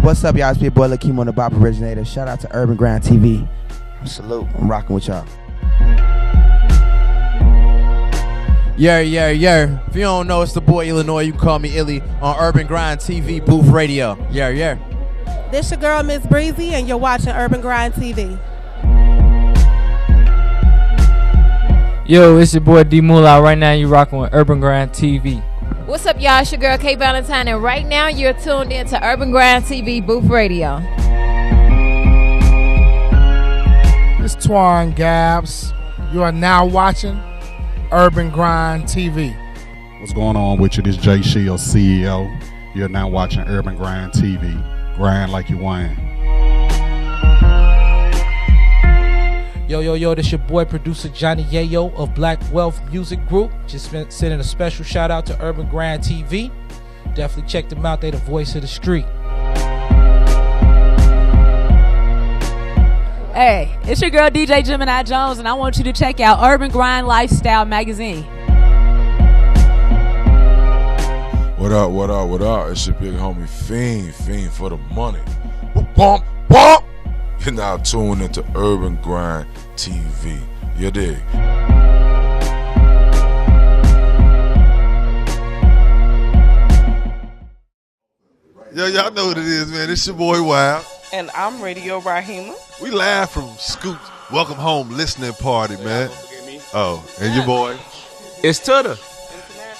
What's up, y'all? It's your boy Lakeem on the Bop Originator. Shout out to Urban Grind TV. Salute. I'm rocking with y'all. Yeah. If you don't know, it's the boy Illinois. You can call me Illy on Urban Grind TV Booth Radio. Yeah. This your girl, Miss Breezy, and you're watching Urban Grind TV. Yo, it's your boy D Moolah. Right now, you rocking with Urban Grind TV. What's up, y'all? It's your girl K Valentine, and right now you're tuned in to Urban Grind TV Booth Radio. It's Twan Gabs. You are now watching Urban Grind TV. What's going on with you? This Jay Shield, CEO. You're now watching Urban Grind TV. Grind like you want. Yo, this your boy producer Johnny Yayo of Black Wealth Music Group. Just been sending a special shout out to Urban Grind TV. Definitely check them out. They the voice of the street. Hey, it's your girl DJ Gemini Jones, and I want you to check out Urban Grind Lifestyle Magazine. What up? It's your big homie Fiend for the money. Bump. You're now tuned into Urban Grind TV. You dig? Yo, y'all know what it is, man. It's your boy Wild. And I'm Radio Rahima. We live from SQoot Welcome Home Listening Party, man. Oh, and your boy? It's Tutter.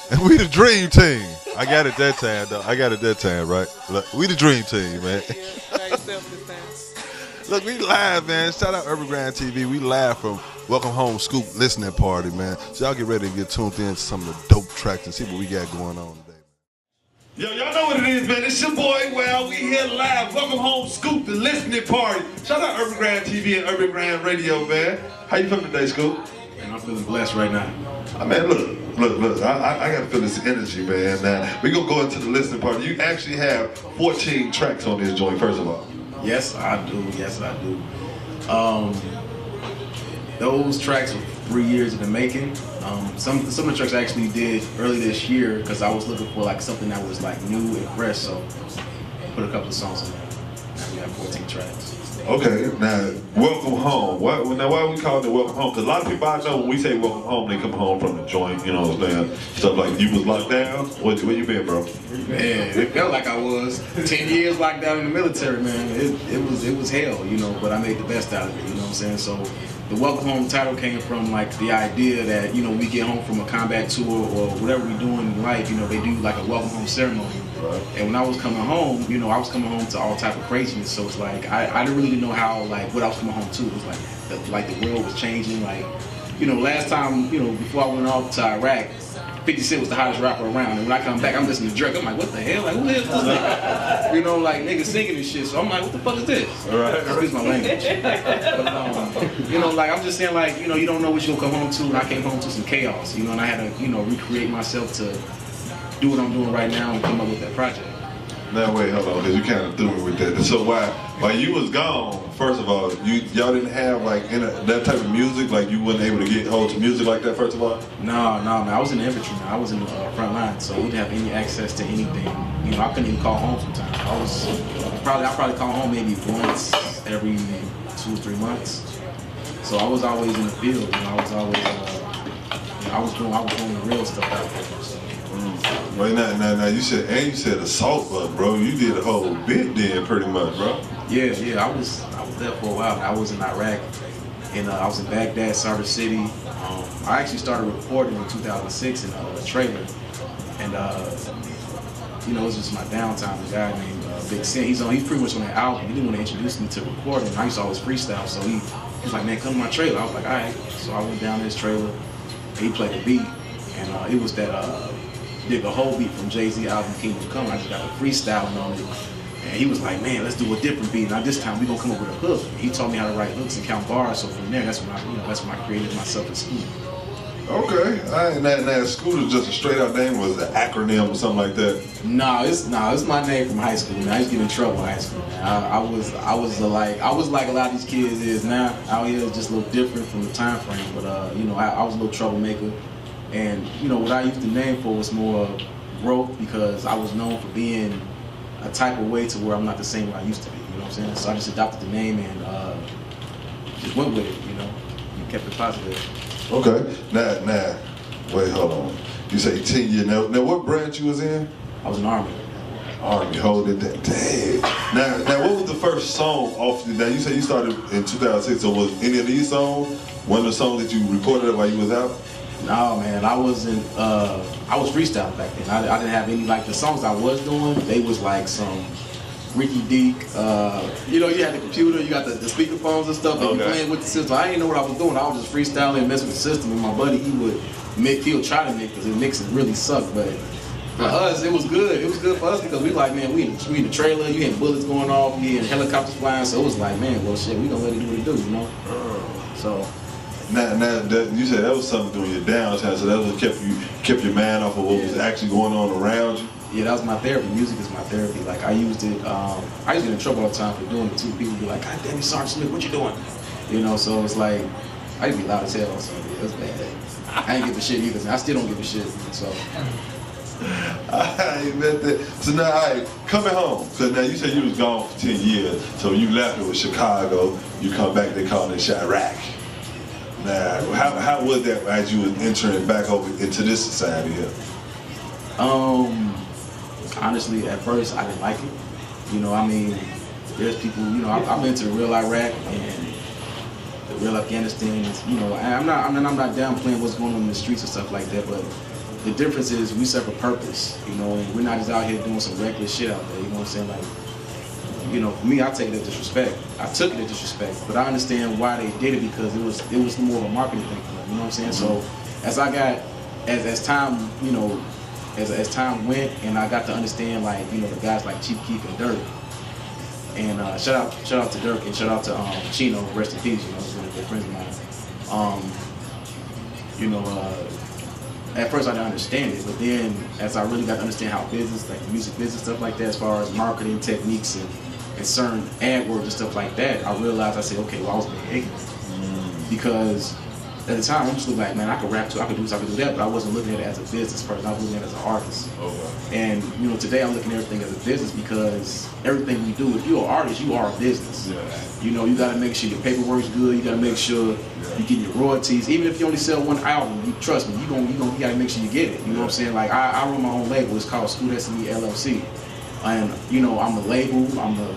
And we the Dream Team. I got it that time, though. Right? Look, we the Dream Team, man. Look, we live, man. Shout out Urban Grind TV. We live from Welcome Home Scoop Listening Party, man. So y'all get ready to get tuned in to some of the dope tracks and see what we got going on today. Yo, y'all know what it is, man. It's your boy, Well. We here live. Welcome Home Scoop, the listening party. Shout out Urban Grind TV and Urban Grind Radio, man. How you feeling today, Scoop? Man, I'm feeling blessed right now. Man, look. I got to feel this energy, man. Now, we're going to go into the listening party. You actually have 14 tracks on this joint, first of all. Yes, I do. Those tracks were 3 years in the making. Some of the tracks I actually did early this year because I was looking for like something that was like new and fresh. So I put a couple of songs in there. Now we have 14 tracks. Okay, now Welcome Home. Why we call it Welcome Home? Because a lot of people I know when we say Welcome Home, they come home from the joint. You know what I'm saying? Stuff like you was locked down. Where you been, bro? Man, it felt like I was 10 years locked down in the military, man. It was hell, you know. But I made the best out of it. You know what I'm saying? So the Welcome Home title came from like the idea that, you know, we get home from a combat tour or whatever we're doing in life, you know, they do like a welcome home ceremony. Right. And when I was coming home, you know, I was coming home to all type of craziness. So it's like I didn't really know how, like, what I was coming home to. It was like the world was changing. Like, you know, last time, you know, before I went off to Iraq, 50 Cent was the hottest rapper around. And when I come back, I'm listening to Drake. I'm like, what the hell? Like, who is this nigga? You know, like, niggas singing and shit. So I'm like, what the fuck is this? All right. Excuse my language. But, you know, like, I'm just saying, like, you know, you don't know what you're going to come home to. And I came home to some chaos, you know, and I had to, you know, recreate myself to do what I'm doing right now and come up with that project. Now wait, hold on, because you kind of threw me with that. So while you was gone, first of all, y'all didn't have like that type of music, like you wasn't able to get hold to music like that. First of all, no, man. I was in the infantry. Man. I was in the front line, so we didn't have any access to anything. You know, I couldn't even call home sometimes. I probably call home maybe once every 2 or 3 months. So I was always in the field. You know, I was always, I was doing the real stuff out there. So. Right now you said assault, bro. You did a whole bit then, pretty much, bro. Yeah. I was there for a while. I was in Iraq, and I was in Baghdad, Sarda City. I actually started recording in 2006 in a trailer, and you know, it was just my downtime. A guy named Big Sin. He's pretty much on that album. He didn't want to introduce me to recording. I used to always freestyle, so he was like, "Man, come to my trailer." I was like, "All right." So I went down to his trailer, and he played the beat, and it was that. Did the whole beat from Jay-Z album Kingdom Come. I just got the freestyling on it. And he was like, man, let's do a different beat. Now this time we gonna come up with a hook. And he taught me how to write hooks and count bars. So from there, that's when I created myself a SQoot. Okay. Now SQoot is just a straight out name, or was it an acronym or something like that? No, it's my name from high school. Man. I used to get in trouble in high school. Man. I was like a lot of these kids is now. Out here is just a little different from the time frame. But you know, I was a little troublemaker. And you know what I used to name for was more growth, because I was known for being a type of way to where I'm not the same way I used to be. You know what I'm saying? So I just adopted the name and just went with it. You know, and kept it positive. Okay. Now, wait, hold on. You say 10 years. Now, what branch you was in? I was in Army. Army, hold it down. Dang. Now, what was the first song off? Now, you said you started in 2006. So was any of these songs one of the songs that you recorded while you was out? No, man, I wasn't. I was freestyling back then. I didn't have any, like, the songs I was doing. They was like some Ricky Deek. You know, you had the computer, you got the speakerphones and stuff, and you playing with the system. I didn't know what I was doing. I was just freestyling and messing with the system. And my buddy, he would try to make, because the mixing really sucked. But for us, it was good. It was good for us because we like, man, we in the trailer. You had bullets going off. You had helicopters flying. So it was like, man, well, shit, we gonna let it do what it do, you know. So. Now you said that was something during your downtime, so that was what kept your mind off of what was actually going on around you. Yeah, that was my therapy. Music is my therapy. Like, I used it. I used to get in trouble all the time for doing it too. People would be like, "God damn it, Sergeant Smith, what you doing?" You know, so it's like I used to be loud as hell on something. It was bad. I ain't give a shit either. I still don't give a shit. So. I bet that. So now, all right, coming home. So now you said you was gone for 10 years. So you left, it was Chicago. You come back, they call it Chirac. Now, how was that as you was entering back over into this society here? Honestly, at first I didn't like it. You know, I mean, there's people. You know, I've been to the real Iraq and the real Afghanistan. You know, and I'm not downplaying what's going on in the streets and stuff like that. But the difference is we serve a purpose. You know, and we're not just out here doing some reckless shit out there. You know what I'm saying? Like, you know, for me, I take it as disrespect. I took it as disrespect, but I understand why they did it because it was more of a marketing thing for them. You know what I'm saying? So as I got, as time, you know, as time went, and I got to understand, like, you know, the guys like Chief Keef and Dirk, and shout out to Dirk and shout out to Chino, rest in peace. You know, he's one of good friends of mine. You know, at first I didn't understand it, but then as I really got to understand how business, like music business, stuff like that, as far as marketing techniques and certain AdWords and stuff like that, I realized, I said, okay, well, I was being ignorant. Because at the time, I'm just looking like, man, I could rap too, I could do this, I could do that, but I wasn't looking at it as a business person, I was looking at it as an artist. And, you know, today I'm looking at everything as a business because everything we do, if you're an artist, you are a business. You know, you gotta make sure your paperwork's good, you gotta make sure you get your royalties. Even if you only sell one album, you trust me, you gotta make sure you get it. You know what I'm saying? Like, I run my own label, it's called SQoot LLC. And, you know, I'm a label, I'm a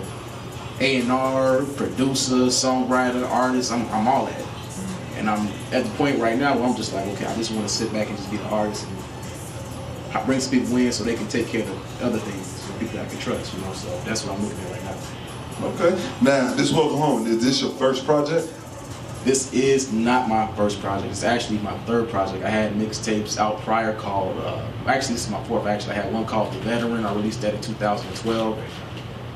A&R, producer, songwriter, artist, I'm all that. And I'm at the point right now where I'm just like, okay, I just want to sit back and just be the artist and bring some people in so they can take care of the other things, the people that I can trust, you know, so that's what I'm looking at right now. Okay. Now, this Welcome Home, is this your first project? This is not my first project. It's actually my third project. I had mixtapes out prior called, actually this is my fourth actually. I had one called The Veteran. I released that in 2012.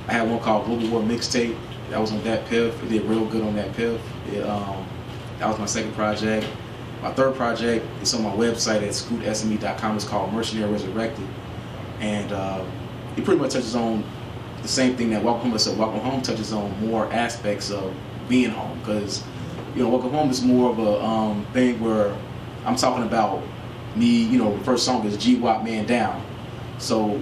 I had one called Global War Mixtape. That was on that PIF. It did real good on that PIF. That was my second project. My third project is on my website at SQootsme.com. It's called Mercenary Resurrected. And it pretty much touches on the same thing that Welcome Home. So Welcome Home touches on more aspects of being home. Because, you know, Welcome Home is more of a thing where I'm talking about me, you know, the first song is G-Wop Man Down. So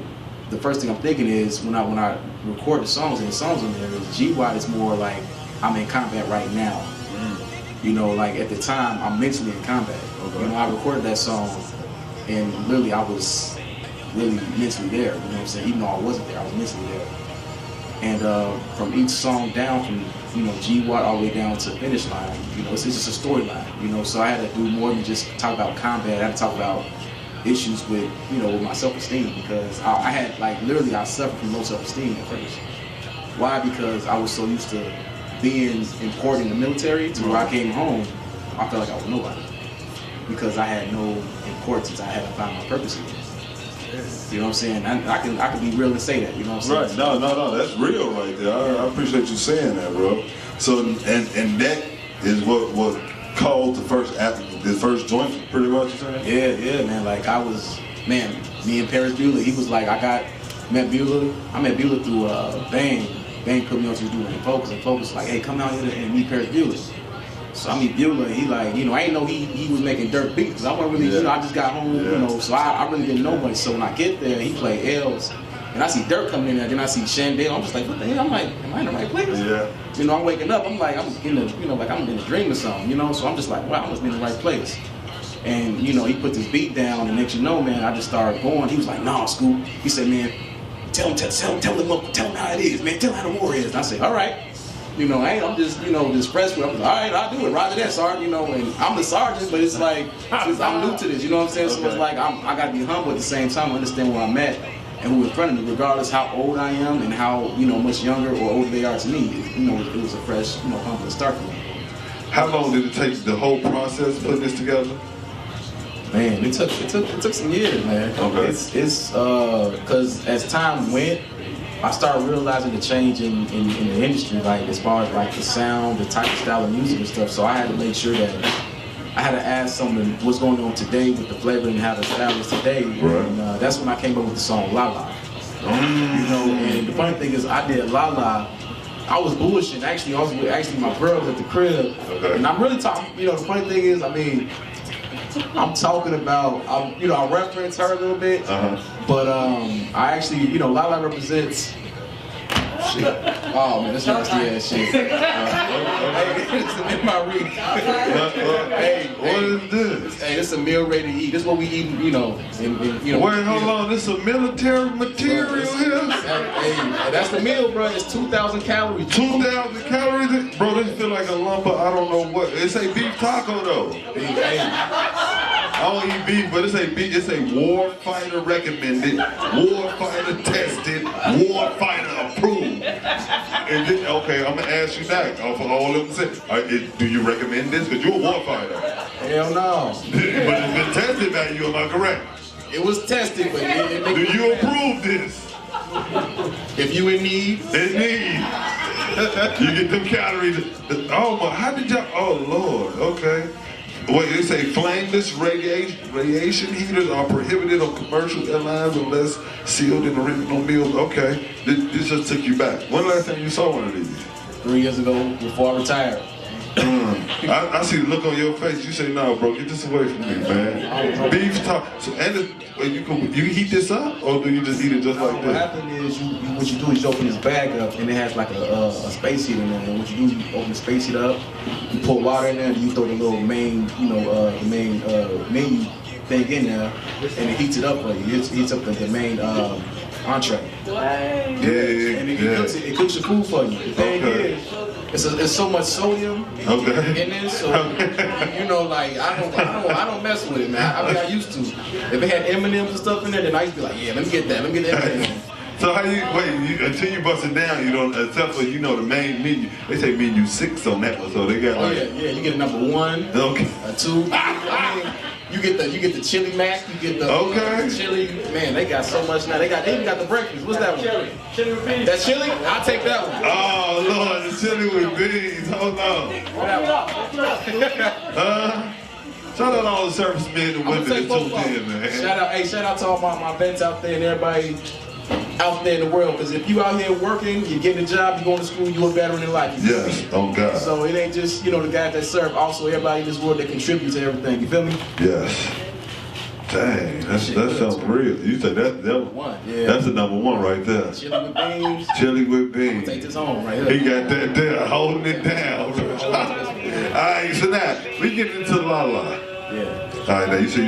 the first thing I'm thinking is when I record the songs and the songs on there is G-Wop is more like I'm in combat right now. You know, like at the time I'm mentally in combat. You know, I recorded that song and literally I was really mentally there, you know what I'm saying? Even though I wasn't there, I was mentally there. And from each song down from, you know, G-Watt all the way down to Finish Line, you know, it's just a storyline, you know, so I had to do more than just talk about combat. I had to talk about issues with, you know, with my self-esteem because I had, like, literally I suffered from low self-esteem at first. Why? Because I was so used to being important in the military to where I came home, I felt like I was nobody because I had no importance. I hadn't found my purpose again. You know what I'm saying? I can be real and say that. You know what I'm saying? Right. No. That's real right there. I appreciate you saying that, bro. So and that is what caused the first joint, pretty much. You saying? Yeah, man. Like me and Paris Bueller. He was like, I met Bueller through Bang. Bang put me on to do it in Focus, and Focus like, hey, come out here and meet Paris Bueller. So I meet Bueller, and he like, you know, I didn't know he was making dirt beats. I wasn't really, you know, I just got home, you know, so I really didn't know much. So when I get there, he played L's, and I see Dirk coming in there, then I see Shandell. I'm just like, what the hell? I'm like, am I in the right place? Yeah. You know, I'm waking up. I'm like, I'm in the, you know, like I'm in a dream or something. You know, so I'm just like, wow, I must be in the right place. And you know, he put this beat down, and next you know, man, I just started going. He was like, nah, SQoot. He said, man, tell him how it is, man. Tell him how the war is. And I said, all right. You know, I'm just, you know, just fresh with. I'm like, all right, I'll do it. Roger that, sergeant. You know, and I'm the sergeant, but it's like, I'm new to this. You know what I'm saying? So it's like, I got to be humble at the same time, understand where I'm at and who in front of me, regardless how old I am and how, you know, much younger or older they are to me. You know, it was a fresh, you know, humble start for me. How long did it take the whole process putting this together? Man, it took some years, man. Okay. It's because as time went, I started realizing the change in the industry, like as far as like the sound, the type of style of music and stuff. So I had to make sure that I had to add something what's going on today with the flavor and how the style is today. Right. And that's when I came up with the song La La. You know, and the funny thing is I did La La. I was bullshitting. Actually, my girl was at the crib, and I'm really talking. You know, the funny thing is, I mean, I'm talking about, you know, I reference her a little bit, but I actually, you know, La La represents. Shit. Oh man, that's nasty ass shit. Hey, it's the MRE. Hey, what is this? Hey, this is a meal ready to eat. This is what we eat, you know. You know. Wait, hold on. This is military material here. Hey, that's the meal, bro. It's 2,000 calories. 2,000 calories, bro. This feel like a lump of I don't know what. It's a beef taco though. I don't eat beef, but it's a beef. It's a warfighter recommended, warfighter tested, warfighter approved. And then, okay, I'm gonna ask you back. For all of them say, do you recommend this? Because you're a warfighter. Hell no. But it's been tested by you, am I correct? It was tested, but do you approve this? If you in need. In need. You get them calories. Oh my, how did y'all, oh Lord, okay. Wait, they say flameless radiation heaters are prohibited on commercial airlines unless sealed in original meals. Okay, this just took you back. When last time you saw one of these? 3 years ago, before I retired. I see the look on your face. You say, "No, bro, get this away from me, man." Beef talk. So, you heat this up, or do you just eat it just like what this? What happens is what you do is you open this bag up, and it has like a space heater in there. And what you do is you open the space heater up, you pour water in there, and you throw the little main, you know, the main menu thing in there, and it heats it up for you. It heats up the main entree. And it cooks your food for you. The thing is, it's so much sodium in this, so you know, like I don't mess with it, man. I mean, I used to. If it had M&Ms and stuff in there, then I used to be like, yeah, let me get that, let me get that M&M. So how you wait until you bust it down? You don't, except for, you know, the main menu. They say menu 6 on that one, so they got like. Yeah, you get a number 1, a 2. I mean, you get the chili mac, you get the chili. Man, they got so much now. They even got the breakfast. What's that one? Chili with beans. That chili? I'll take that one. Oh Lord, the chili with beans. Hold on. Shout out all the servicemen and women that tuned in, man. Shout out to all my vets out there and everybody out there in the world. Because if you out here working, you're getting a job, you're going to school, you're a veteran in life. Yes, oh God. So it ain't just, you know, the guys that serve, also everybody in this world that contributes to everything. You feel me? Yes. Dang, that sounds real. You said that one. Yeah. That's the number 1 right there. Chili with beans. Chili with beans. Take this home right here. He got that there, holding it down. All right, so now we get into La La. Yeah. All right, now you said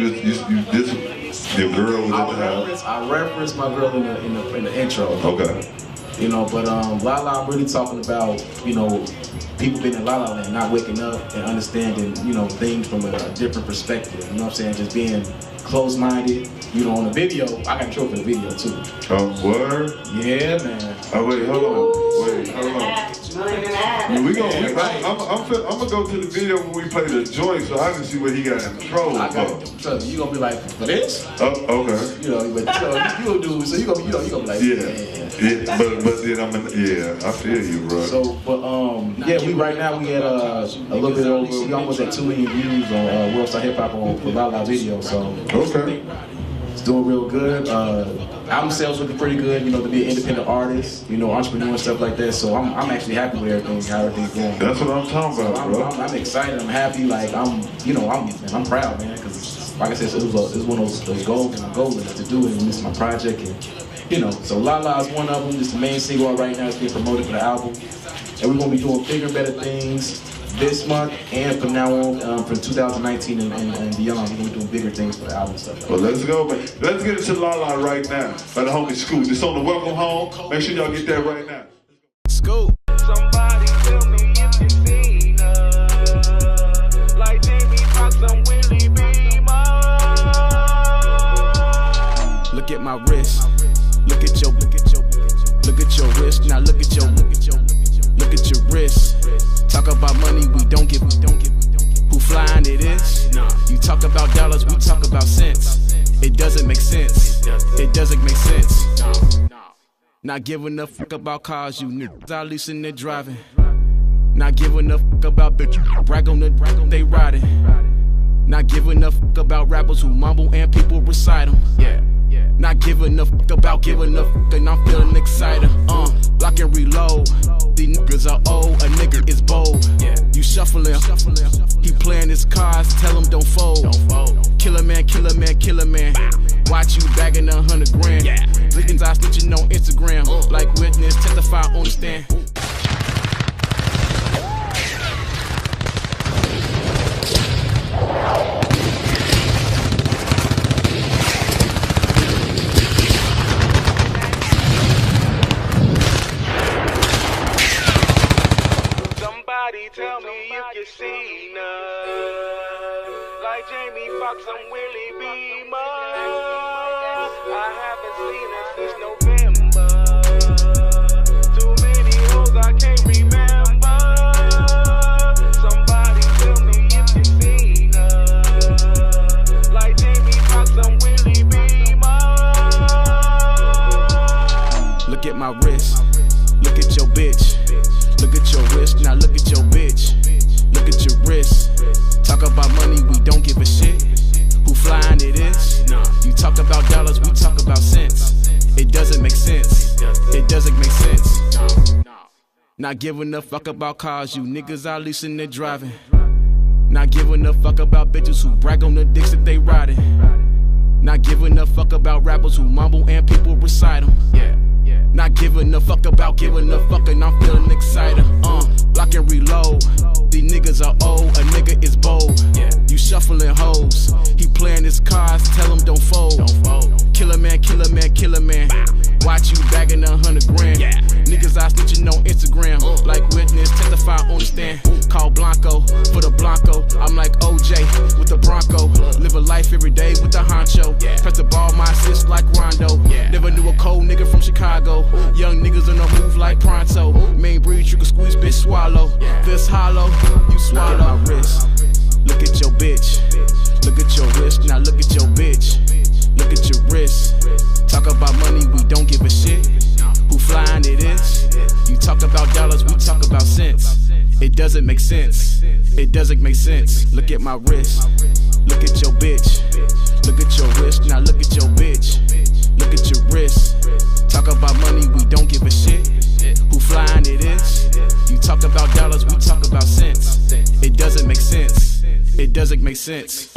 your girl was at the house. I referenced my girl in the intro. Okay. You know, but La La, I'm really talking about, you know, people being in La La Land, not waking up and understanding, you know, things from a different perspective. You know what I'm saying? Just being close-minded. You know, on the video, I got a trophy for the video too. Oh, word? Yeah, man. Oh, wait, hold on. I'm gonna go to the video when we play the joint so I can see what he got in the control. Trust me, you gonna be like, for this? Oh, okay. You know, but you gonna do, so you gonna be like, yeah. But then I feel you, bro. So, but yeah, we right now we had a little bit over, we almost at 2 million views on Worldstar Hip Hop on the La La video. So it's doing real good. Album sales looking pretty good, you know, to be an independent artist, you know, entrepreneur and stuff like that. So I'm actually happy with everything, how everything's going. That's what I'm talking about, bro. I'm excited. I'm happy. Like I'm proud, man, because like I said, it was one of those goals and my goal is to do it. And this is my project, and So La La is one of them. It's the main single right now. It's being promoted for the album. And we're going to be doing bigger and better things this month and from now on, from 2019 and beyond. We're going to be doing bigger things for the album stuff. Well, let's go, man. Let's get into La La right now by the homie SQoot. It's on the Welcome Home. Make sure y'all get that right now. SQoot. Somebody tell me if you seen her. Like Jamie Foxx and Willie Beamer. Look at my wrist. Look at your wrist. Now look at your wrist. Talk about money, we don't give. Who flying it is? You talk about dollars, we talk about cents. It doesn't make sense. It doesn't make sense. Not giving a fuck about cars, you niggas out leasing their driving. Not giving a fuck about bitch, brag on they riding. Not giving a fuck about rappers who mumble and people recite them. Not giving a fuck about giving a fuck, and I'm feeling excited. Lock and reload. These niggas are old, a nigga is bold. You shuffling, he playing his cards, tell him don't fold. Killer man, killer man, killer man. Watch you bagging 100 grand. Lickings I snitching on Instagram. Like witness, testify on the stand. Somebody tell me if you seen her. Like Jamie Foxx and Willie Beamer. I haven't seen her since November. Too many hoes I can't remember. Somebody tell me if you seen her. Like Jamie Foxx and Willie Beamer. Look at my wrist. Look at your bitch. Look at your wrist, now look at your bitch. Look at your wrist. Talk about money, we don't give a shit. Who flying it is? You talk about dollars, we talk about cents. It doesn't make sense. It doesn't make sense. Not giving a fuck about cars, you niggas out leasing their driving. Not giving a fuck about bitches who brag on the dicks that they riding. Not giving a fuck about rappers who mumble and people recite them. Not giving a fuck about giving a fuck, and I'm feeling excited. Lock and reload. These niggas are old, a nigga is bold. You shuffling hoes. He playing his cards, tell him don't fold. Killer man, killer man, killer man. Watch you bagging 100 grand. Niggas I snitching on Instagram. Like witness, testify on the stand. Call Blanco for the Blanco. I'm like OJ with the Bronco. Live a life every day with the honcho. Press the ball, my assist like Rondo. Never knew a cold nigga from Chicago. Young niggas on the move like Pronto. Main breed, you can squeeze, bitch, swallow. This hollow, you swallow. Look at my wrist. Look at your bitch. Look at your wrist, now look at your bitch. Look at your wrist. Talk about money, we don't give a shit. Who flying it is? You talk about dollars, we talk about cents. It doesn't make sense. It doesn't make sense. Look at my wrist. Look at your bitch. Look at your wrist, now look at your bitch. Look at your wrist. Talk about money, we don't give a shit. Who flying it is? You talk about dollars, we talk about cents. It doesn't make sense. It doesn't make sense.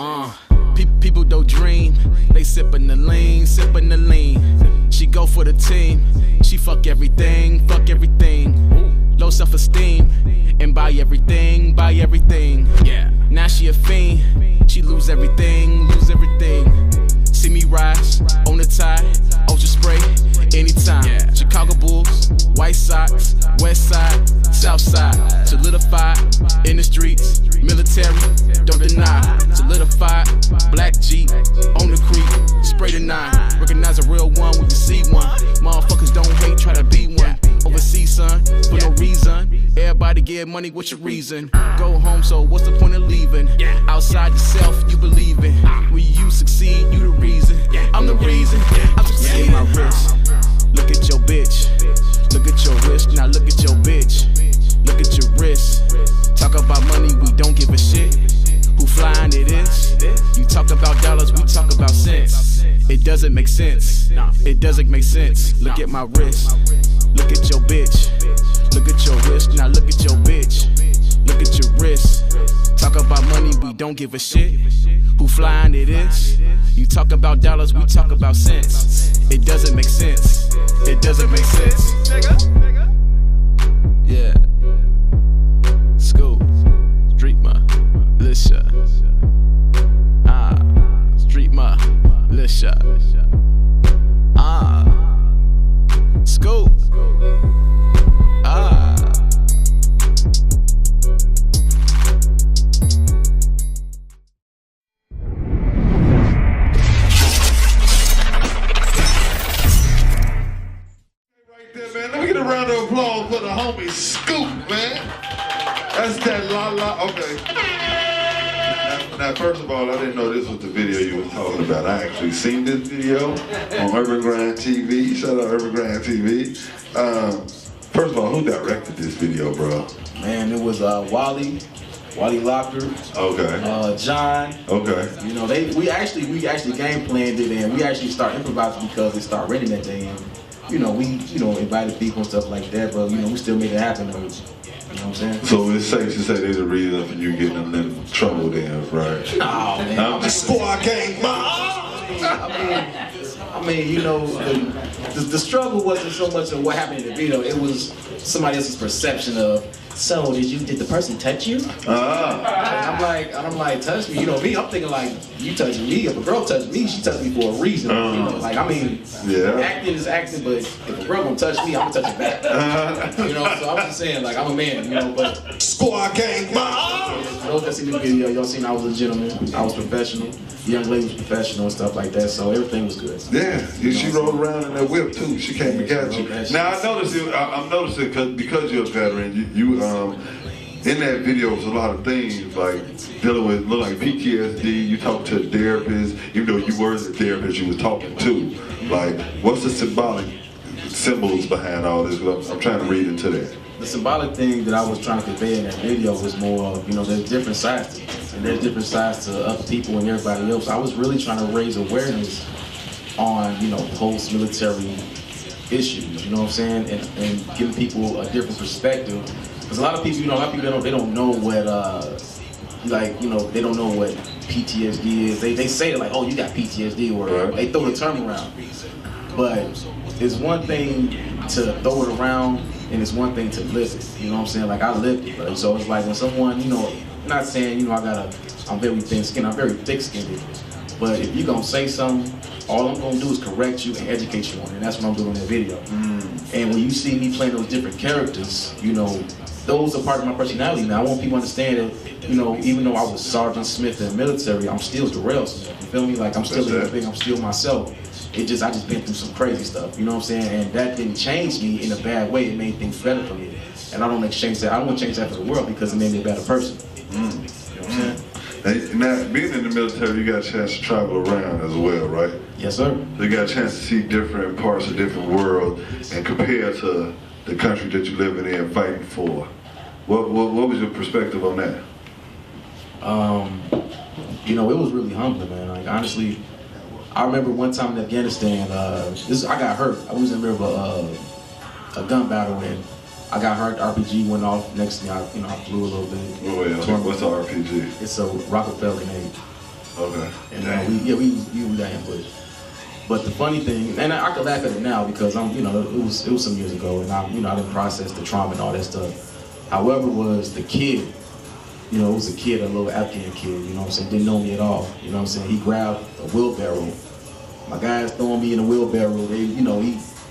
People don't dream. They sippin' the lean, sippin' the lean. She go for the team. She fuck everything, fuck everything. Low self-esteem. And buy everything, buy everything. Now she a fiend. She lose everything, lose everything. See me rise on the tide, ultra spray, anytime. Chicago Bulls, White Sox, West Side, South Side. Solidified in the streets, military, don't deny. Solidified, black Jeep on the creek, spray the 9. Recognize a real one when you see one. Motherfuckers don't hate, try to be one. Overseas, son, for no reason. Everybody get money, what's your reason? Go home, so what's the point of leaving? Outside yourself, you believe in. When you succeed, you the reason. I'm the reason. I'm succeeding. My wrist. Look at your bitch. Look at your wrist. Now look at your bitch. Look at your wrist. Talk about money, we don't give a shit. Who flying it is? You talk about dollars, we talk about cents. It doesn't make sense. It doesn't make sense. Look at my wrist. Look at your bitch. Look at your wrist. Now look at your bitch. Look at your wrist. Talk about money, we don't give a shit. Who flying it is? You talk about dollars, we talk about cents. It doesn't make sense. It doesn't make sense. Yeah. SQoot. Street militia. Street militia. SQoot. Man, let me get a round of applause for the homie SQoot, man. That's that la. Okay. Now, first of all, I didn't know this was the video you were talking about. I actually seen this video on Urban Grind TV. Shout out Urban Grind TV. First of all, who directed this video, bro? Man, it was Wally Locker. Okay. John. Okay. You know, we actually game planned it, and we actually started improvising because it started raining that day. And, you know, we invited people and stuff like that, but we still made it happen. You know what I'm saying? So it's safe to say there's a reason for you getting in trouble then, right? Oh man, I'm the squad gang. I mean, you know, the struggle wasn't so much of what happened in the video. It was somebody else's perception of. So did the person touch you? And I'm like, touch me. You know me. I'm thinking like, you touching me. If a girl touched me, she touched me for a reason. You know, like I mean, acting is acting, but if a girl gonna touch me, I'm gonna touch her back. You know, so I'm just saying, like I'm a man. You know, but squad gang. For those that seen the video, y'all seen I was a gentleman. I was professional. The young lady was professional and stuff like that. So everything was good. Yeah, she rode around in that whip too. She came and got you. Now I noticed it. I'm noticing because you're a veteran. You in that video was a lot of things like dealing with look like PTSD. You talked to a therapist, even though you were the therapist you was talking to. Like, what's the symbolic symbols behind all this? I'm trying to read into that. The symbolic thing that I was trying to convey in that video was more of, you know, there's different sides to it. And there's different sides to other people and everybody else. I was really trying to raise awareness on, you know, post-military issues, you know what I'm saying? And giving people a different perspective. Because a lot of people, you know, they don't know what, like, you know, they don't know what PTSD is. They say it like, oh, you got PTSD, or they throw the term around. But it's one thing to throw it around, and it's one thing to live it. You know what I'm saying? Like, I lived it, bro. So it's like when someone, you know, I'm not saying, you know, I'm very thin-skinned, I'm very thick-skinned. But if you're gonna say something, all I'm gonna do is correct you and educate you on it. And that's what I'm doing in that video. And when you see me playing those different characters, you know, those are part of my personality now. I want people to understand that, you know, even though I was Sergeant Smith in the military, I'm still Darrell Smith. You feel me? Like, I'm still I'm still myself. I just been through some crazy stuff, you know what I'm saying? And that didn't change me in a bad way. It made things better for me. And I don't want to change that. I don't want to change that for the world because it made me a better person. You know what I'm saying? Now, being in the military, you got a chance to travel around as well, right? Yes, sir. So you got a chance to see different parts of different world and compare to the country that you're living in, fighting for. What was your perspective on that? You know, it was really humbling, man. Like, honestly, I remember one time in Afghanistan, I got hurt. I was in the middle of a gun battle, and I got hurt. RPG went off. Next thing I flew a little bit. Oh yeah. What's the RPG? It's a Rockefeller grenade. Okay. And we got ambushed. But the funny thing, and I can laugh at it now because it was some years ago, and I didn't process the trauma and all that stuff. However, was the kid. You know, it was a kid, a little Afghan kid. You know what I'm saying? Didn't know me at all. You know what I'm saying? He grabbed a wheelbarrow. My guys throwing me in a wheelbarrow. He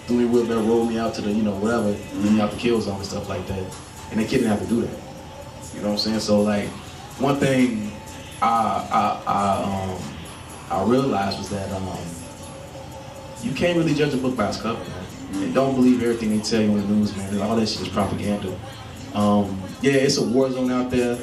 threw me in a wheelbarrow, rolled me out to the, whatever, threw me out the kill zone and stuff like that. And the kid didn't have to do that. You know what I'm saying? So like, one thing I realized was that you can't really judge a book by its cover, man. And don't believe everything they tell you on the news, man. All that shit is propaganda. Yeah, it's a war zone out there,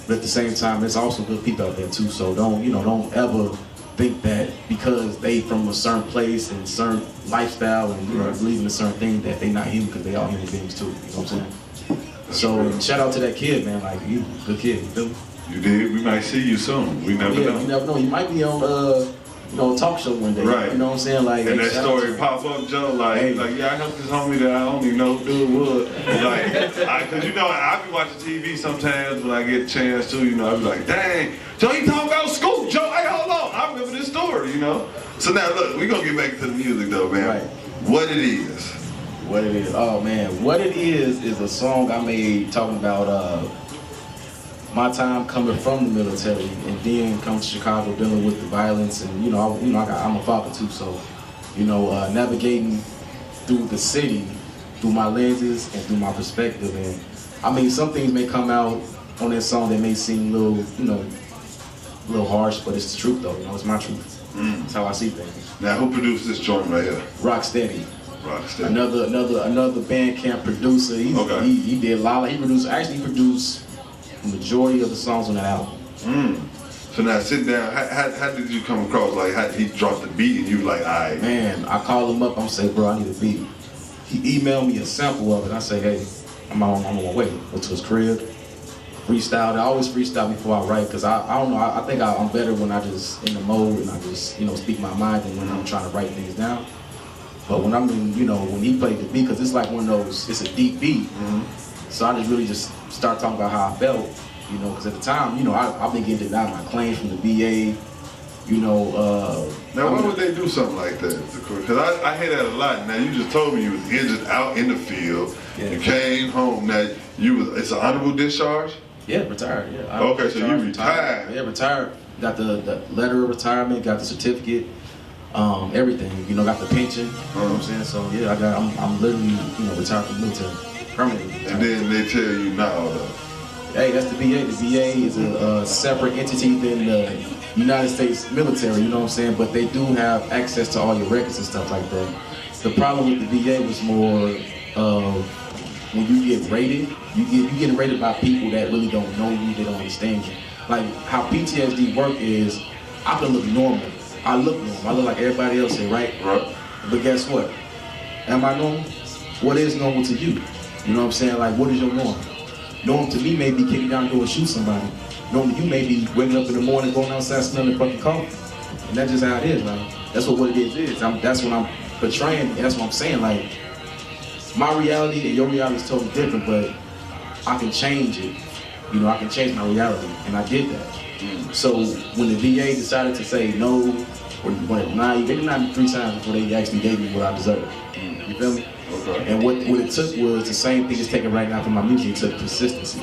but at the same time, there's also good people out there too. So don't ever think that because they from a certain place and certain lifestyle and believe in a certain thing that they not human, because they all human beings too. You know what I'm saying? So shout out to that kid, man. Like, you good kid. You feel me? You did. We might see you soon. We never know. You never know. You might be on talk show one day. Right. You know what I'm saying? Like, and hey, that story pop up, Joe. Like, yeah, I helped this homie that I don't even know who dude was. Like, cause I be watching TV sometimes when I get a chance to. I be like, dang, Joe, you talking about SQoot? Joe, hey, hold on, I remember this story. So now look, we gonna get back to the music though, man. Right. What it is. What it is. Oh man, what it is a song I made talking about my time coming from the military and then coming to Chicago dealing with the violence and I'm a father too, so navigating through the city through my lenses and through my perspective. And I mean, some things may come out on that song that may seem a little harsh, but it's the truth though. It's my truth. That's how I see things. Now, who produced this joint right here? Rocksteady. Rocksteady. Another Bandcamp producer. He did a lot. He produced the majority of the songs on that album. So now sit down. How did you come across? Like, how he dropped the beat and you like, alright. Man, I called him up. I'm saying, bro, I need a beat. He emailed me a sample of it. I say, hey, I'm on my way. Went to his crib. Freestyle. I always freestyle before I write because I don't know. I think I'm better when I just in the mode and I just speak my mind than when I'm trying to write things down. But when I'm in, when he played the beat, because it's like one of those, it's a deep beat. So I just start talking about how I felt, because at the time, I've been getting denied my claims from the VA, Now, why would they do something like that? Because I hear that a lot. Now, you just told me you was injured out in the field. Yeah. You came home. Now, it's an honorable discharge? Yeah, retired, yeah. Okay, so you retired. Yeah, retired. Got the letter of retirement, got the certificate, everything. Got the pension, you know what I'm saying? So, yeah, I'm literally, retired from the military. Permanently. And then they tell you now, though. Hey, that's the VA. The VA is a separate entity than the United States military, you know what I'm saying? But they do have access to all your records and stuff like that. The problem with the VA was more of when you get rated, you getting rated by people that really don't know you, they don't understand you. Like how PTSD work is, I can look normal. I look normal. I look like everybody else here, right? Right. But guess what? Am I normal? What is normal to you? You know what I'm saying? Like, what is your norm? Norm to me may be kicking down the door and shoot somebody. Norm to you may be waking up in the morning, going outside, smelling fucking coffee. And that's just how it is, man. That's what it is. That's what I'm portraying, and that's what I'm saying. Like, my reality and your reality is totally different, but I can change it. I can change my reality, and I did that. So when the VA decided to say no, or they denied me 3 times before they actually gave me what I deserved. You feel me? Okay. And what it took was the same thing it's taking right now for my music. It took consistency.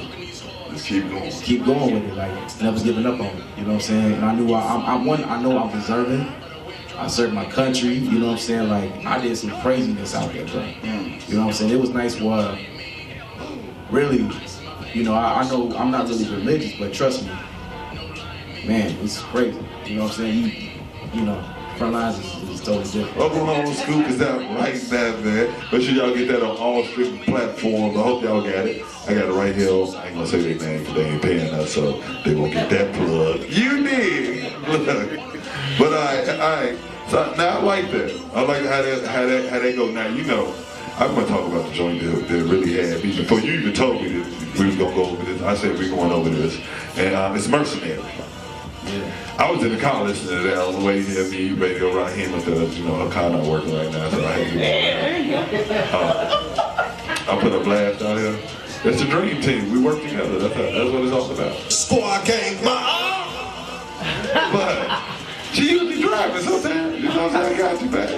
Just keep going. Keep going with it, like never giving up on it. You know what I'm saying? And I knew I know I'm deserving. I served my country. You know what I'm saying? Like I did some craziness out there, bro. You know what I'm saying? It was nice while really, I know I'm not really religious, but trust me, man, it's crazy. You know what I'm saying? Front lines is totally different. Welcome home, SQoot is out right now, man. Make sure y'all get that on all streaming platforms. I hope y'all got it. I got it right here. I ain't gonna say their name because they ain't paying us, so they won't get that plug. You did. But all right. So now I like that. I like how they go. Now I'm gonna talk about the joint that really had me. Before you even told me that we was gonna go over this, I said we're going over this, and it's Mercenary. Yeah. I was in the car listening to that on the way here. Me, Radio Raheem, her car not working right now, so I had to get I put a blast out here. It's a dream team. We work together. That's what it's all about. Squad gang, but she usually driving sometimes. You know what I'm saying? I got you back.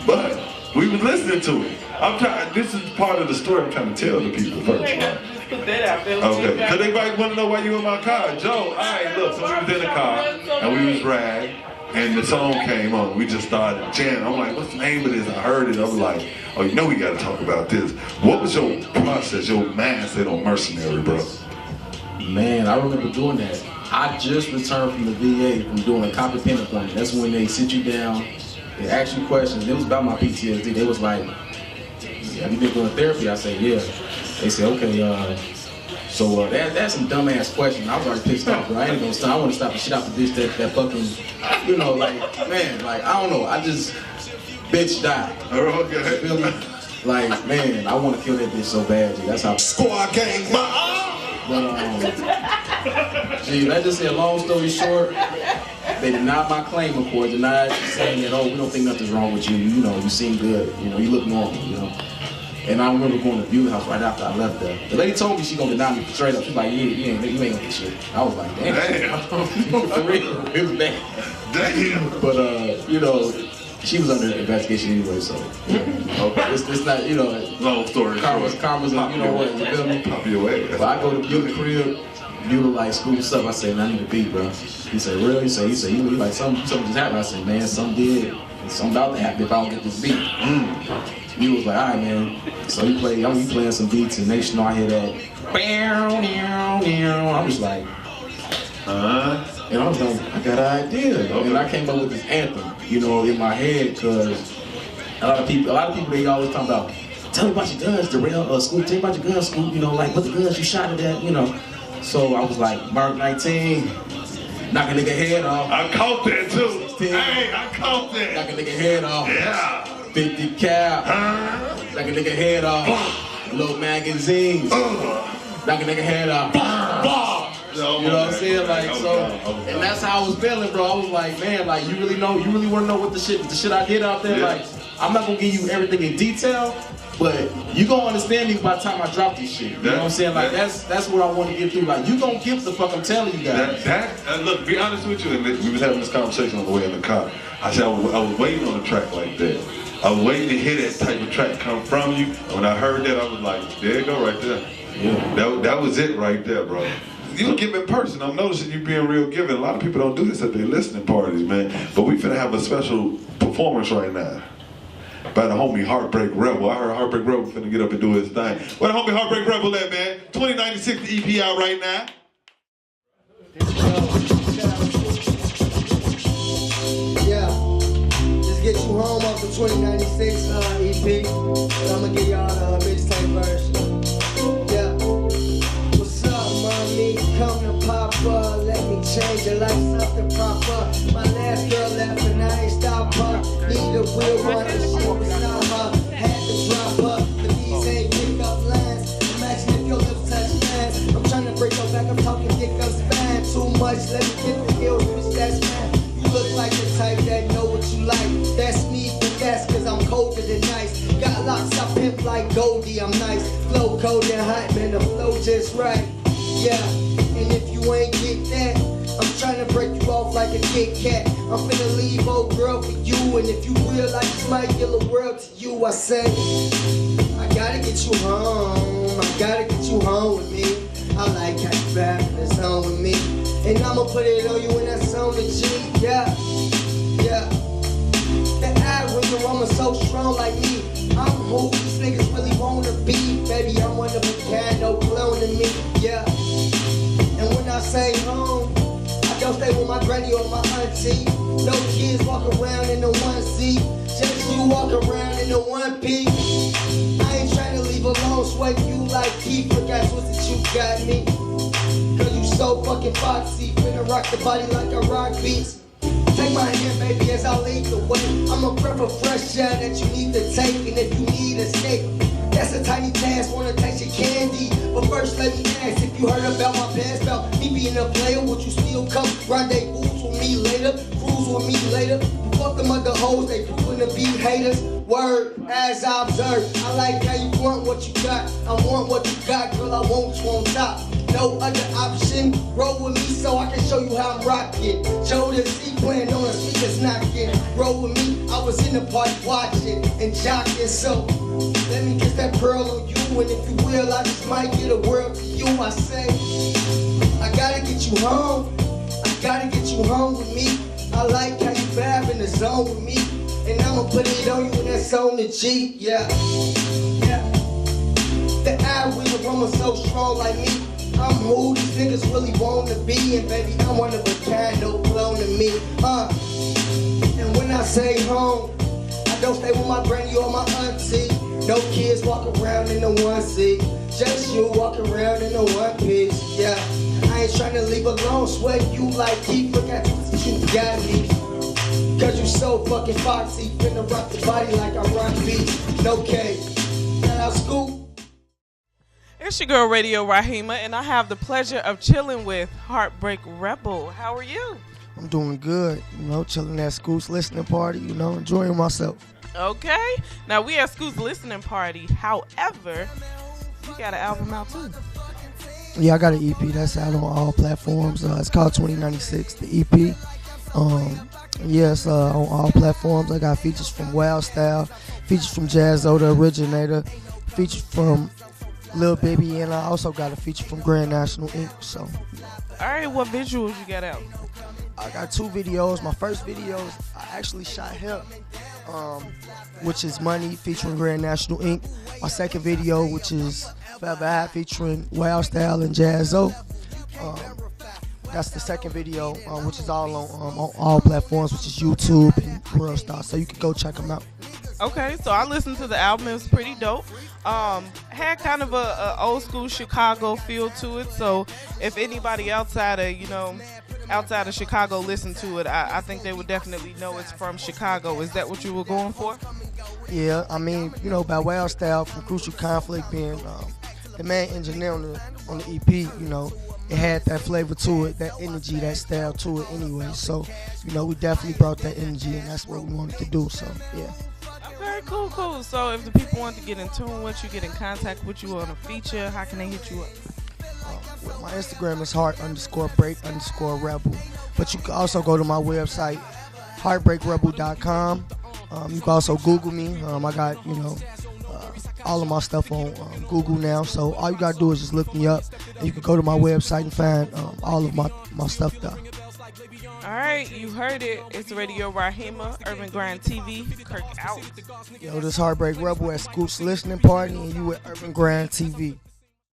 But we was listening to it. This is part of the story I'm trying to tell the people first, right? Put that out there. Okay, because they might want to know why you in my car. Joe, look, so we was in the car, and we was riding, and the song came on. We just started jamming. I'm like, what's the name of this? I heard it. I was like, oh, we got to talk about this. What was your process, your mindset on Mercenary, bro? Man, I remember doing that. I just returned from the VA from doing a copy pen appointment. That's when they sit you down, they ask you questions. It was about my PTSD. They was like, have you been doing therapy? I said, yeah. They said, okay, so that's some dumbass questions. I was already pissed off, bro. I ain't gonna stop. I want to stop the shit out the bitch that fucking, man, I don't know. I just, bitch die. Okay. You feel me? Like, man, I want to kill that bitch so bad, G. That's how. Squad gang, But, gee, let's just say a long story short, They denied my claim, of course, denied saying that, oh, we don't think nothing's wrong with you. You know, you seem good. You know, you look normal, you know. And I remember going to Bueller House right after I left there. The lady told me she gonna deny me straight up. She's like, you ain't gonna get shit. I was like, damn. For real. It was bad. Damn. But, you know, she was under investigation anyway, so. Okay. It's not, you know. Long story karma's, you know what, you feel me? Pop your way. But I go to Bueller crib, Bueller like, SQoot, what's up? I say, man, I need a beat, bro. He said, really? He said, you like, something just happened. I said, man, something did. Something about to happen if I don't get this beat. He was like, all right, man. So he playing some beats, and next you know I hear that. I'm just like, and I was like, I got an idea. And I came up with this anthem, you know, in my head, because a lot of people, they always talk about, tell me about your guns, Darrell, SQoot, tell me about your guns, SQoot, you know, like what the guns you shot at that, you know. So I was like, Mark 19, knock a nigga head off. I caught that too. 16, hey, I caught that. Knock a nigga head off. Yeah. 50 cal. Knock a nigga head off. Little magazines. Knock a nigga head off. You know what I'm saying? Like, so, and that's how I was feeling, bro. I was like, man, like, you really want to know what the shit I did out there? Yeah. Like, I'm not gonna give you everything in detail, but you gonna understand me by the time I drop this shit. You know what I'm saying? Like, that's what I want to get through. Like, you gonna give the fuck I'm telling you guys. Look, be honest with you, and we was having this conversation on the way in the car. I said, I was waiting on a track like that. I was waiting to hear that type of track come from you. When I heard that, I was like, there you go right there. Yeah. That was it right there, bro. You give in person. I'm noticing you being real giving. A lot of people don't do this at their listening parties, man. But we finna have a special performance right now by the homie Heartbreak Rebel. I heard Heartbreak Rebel finna get up and do his thing. Where the homie Heartbreak Rebel at, man? 2096, the EP out right now. Yeah, just get you home off the 2096 EP. And I'm gonna give y'all the mixtape version. Yeah. What's up, mommy? Come to Papa. Let me change your life, something proper. My last girl left and I ain't stop her. Need a real one, and she was not her. Had to drop her, but these ain't pick up lines. Imagine if your lips touch mine. I'm trying to break your back, I'm talking dick up spine. Too much, let me get the deal, bitch, that's mine. You look like the type that know what you like. That's me, but that's cause I'm colder than ice. Got locks, I pimp like Goldie, I'm nice. Flow cold and hot, man, the flow just right. Yeah, and if you ain't get that, I'm trying to break you off like a Kit Kat. I'm finna leave old girl for you, and if you will, I just might give the world to you. I say, I gotta get you home, I gotta get you home with me. I like how you rap in the zone with me, and I'ma put it on you in that song with G. Yeah, yeah. The algorithm, I'm so strong like me. I'm who these niggas really wanna be. Baby, I'm one of a kind, no clone to me. Yeah. And when I say home, I don't stay with my granny or my auntie. No kids walk around in the 1C. Just you walk around in the 1P. I ain't trying to leave alone, sweat you like Keith. Forgot what's that you got me. Girl, you so fucking foxy. Finna rock the body like a rock beats. Take my hand, baby, as I lead the way. I'm a breath of fresh air that you need to take. And if you need escape, that's a tiny task, wanna taste your candy. But first let me ask, if you heard about my past, about me being a player, would you still come rendezvous with me later? Cruise with me later? Fuck them other hoes, they proven to be haters. Word, as I observe, I like how you want what you got. I want what you got, girl, I want you on top. No other option, roll with me so I can show you how I'm rocking. Joe the C playing on the speakers knocking. Roll with me, I was in the party watching and jocking, so let me kiss that pearl on you, and if you will, I just might get a world to you. I say, I gotta get you home, I gotta get you home with me. I like how you vibe in the zone with me, and I'ma put it on you in that zone to G, yeah, yeah. The algorithm, I'm so strong like me. I'm who these niggas really want to be, and baby, I'm one of a kind, no clone to me, And when I say home, I don't stay with my granny or my auntie. No kids walk around in the 1C. Just you walk around in the 1Piece, yeah. I ain't trying to leave alone, sweat you like Keith. Forgot what you got me. Cause you so fucking foxy, finna rock the body like I rock beats. No K. Shout out SQoot. It's your girl Radio Rahima, and I have the pleasure of chilling with Heartbreak Rebel. How are you? I'm doing good, chilling at SQoot's listening party, enjoying myself. Okay. Now, we at SQoot's listening party. However, you got an album out, too. Yeah, I got an EP that's out on all platforms. It's called 2096, the EP. Yes, on all platforms. I got features from Wild Style, features from Jazzo, the originator, features from Lil Baby, and I also got a feature from Grand National Inc. So, all right, what visuals you got out? I got 2 videos. My first videos I actually shot here, which is Money featuring Grand National Inc. My second video, which is Forever High featuring Wild Style and Jazzo. That's the second video, which is all on all platforms, which is YouTube and World Star. So you can go check them out. Okay, so I listened to the album. It was pretty dope. Had kind of a old school Chicago feel to it. So if anybody outside of Chicago listened to it, I think they would definitely know it's from Chicago. Is that what you were going for? Yeah, I mean, by Wild Style from Crucial Conflict being the main engineer on the EP, it had that flavor to it, that energy, that style to it anyway. So, we definitely brought that energy, and that's what we wanted to do. So, yeah. Okay, cool. So if the people want to get in tune with you, get in contact with you on a feature, how can they hit you up? Well, my Instagram is heart_break_rebel. But you can also go to my website, heartbreakrebel.com. You can also Google me. I got, all of my stuff on Google now. So all you got to do is just look me up. And you can go to my website and find all of my stuff there. All right, you heard it. It's Radio Rahima, Urban Grind TV. Kirk out. Yo, this Heartbreak Rebel at SQoot's listening party, and you at Urban Grind TV.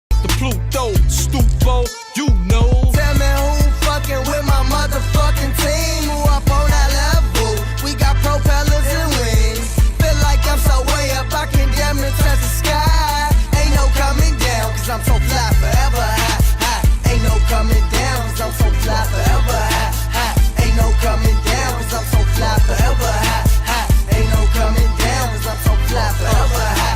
The Pluto, Stupo, you know. Tell me who fucking with my motherfucking team. Who up on that level? We got propellers and wings. Feel like I'm so way up, I can damn near touch the sky. Ain't no coming down, cause I'm so fly forever high. Ain't no coming down, cause I'm so fly forever high. Ain't no coming down, cause I'm so fly forever high. Ain't no coming down, cause I'm so fly forever high.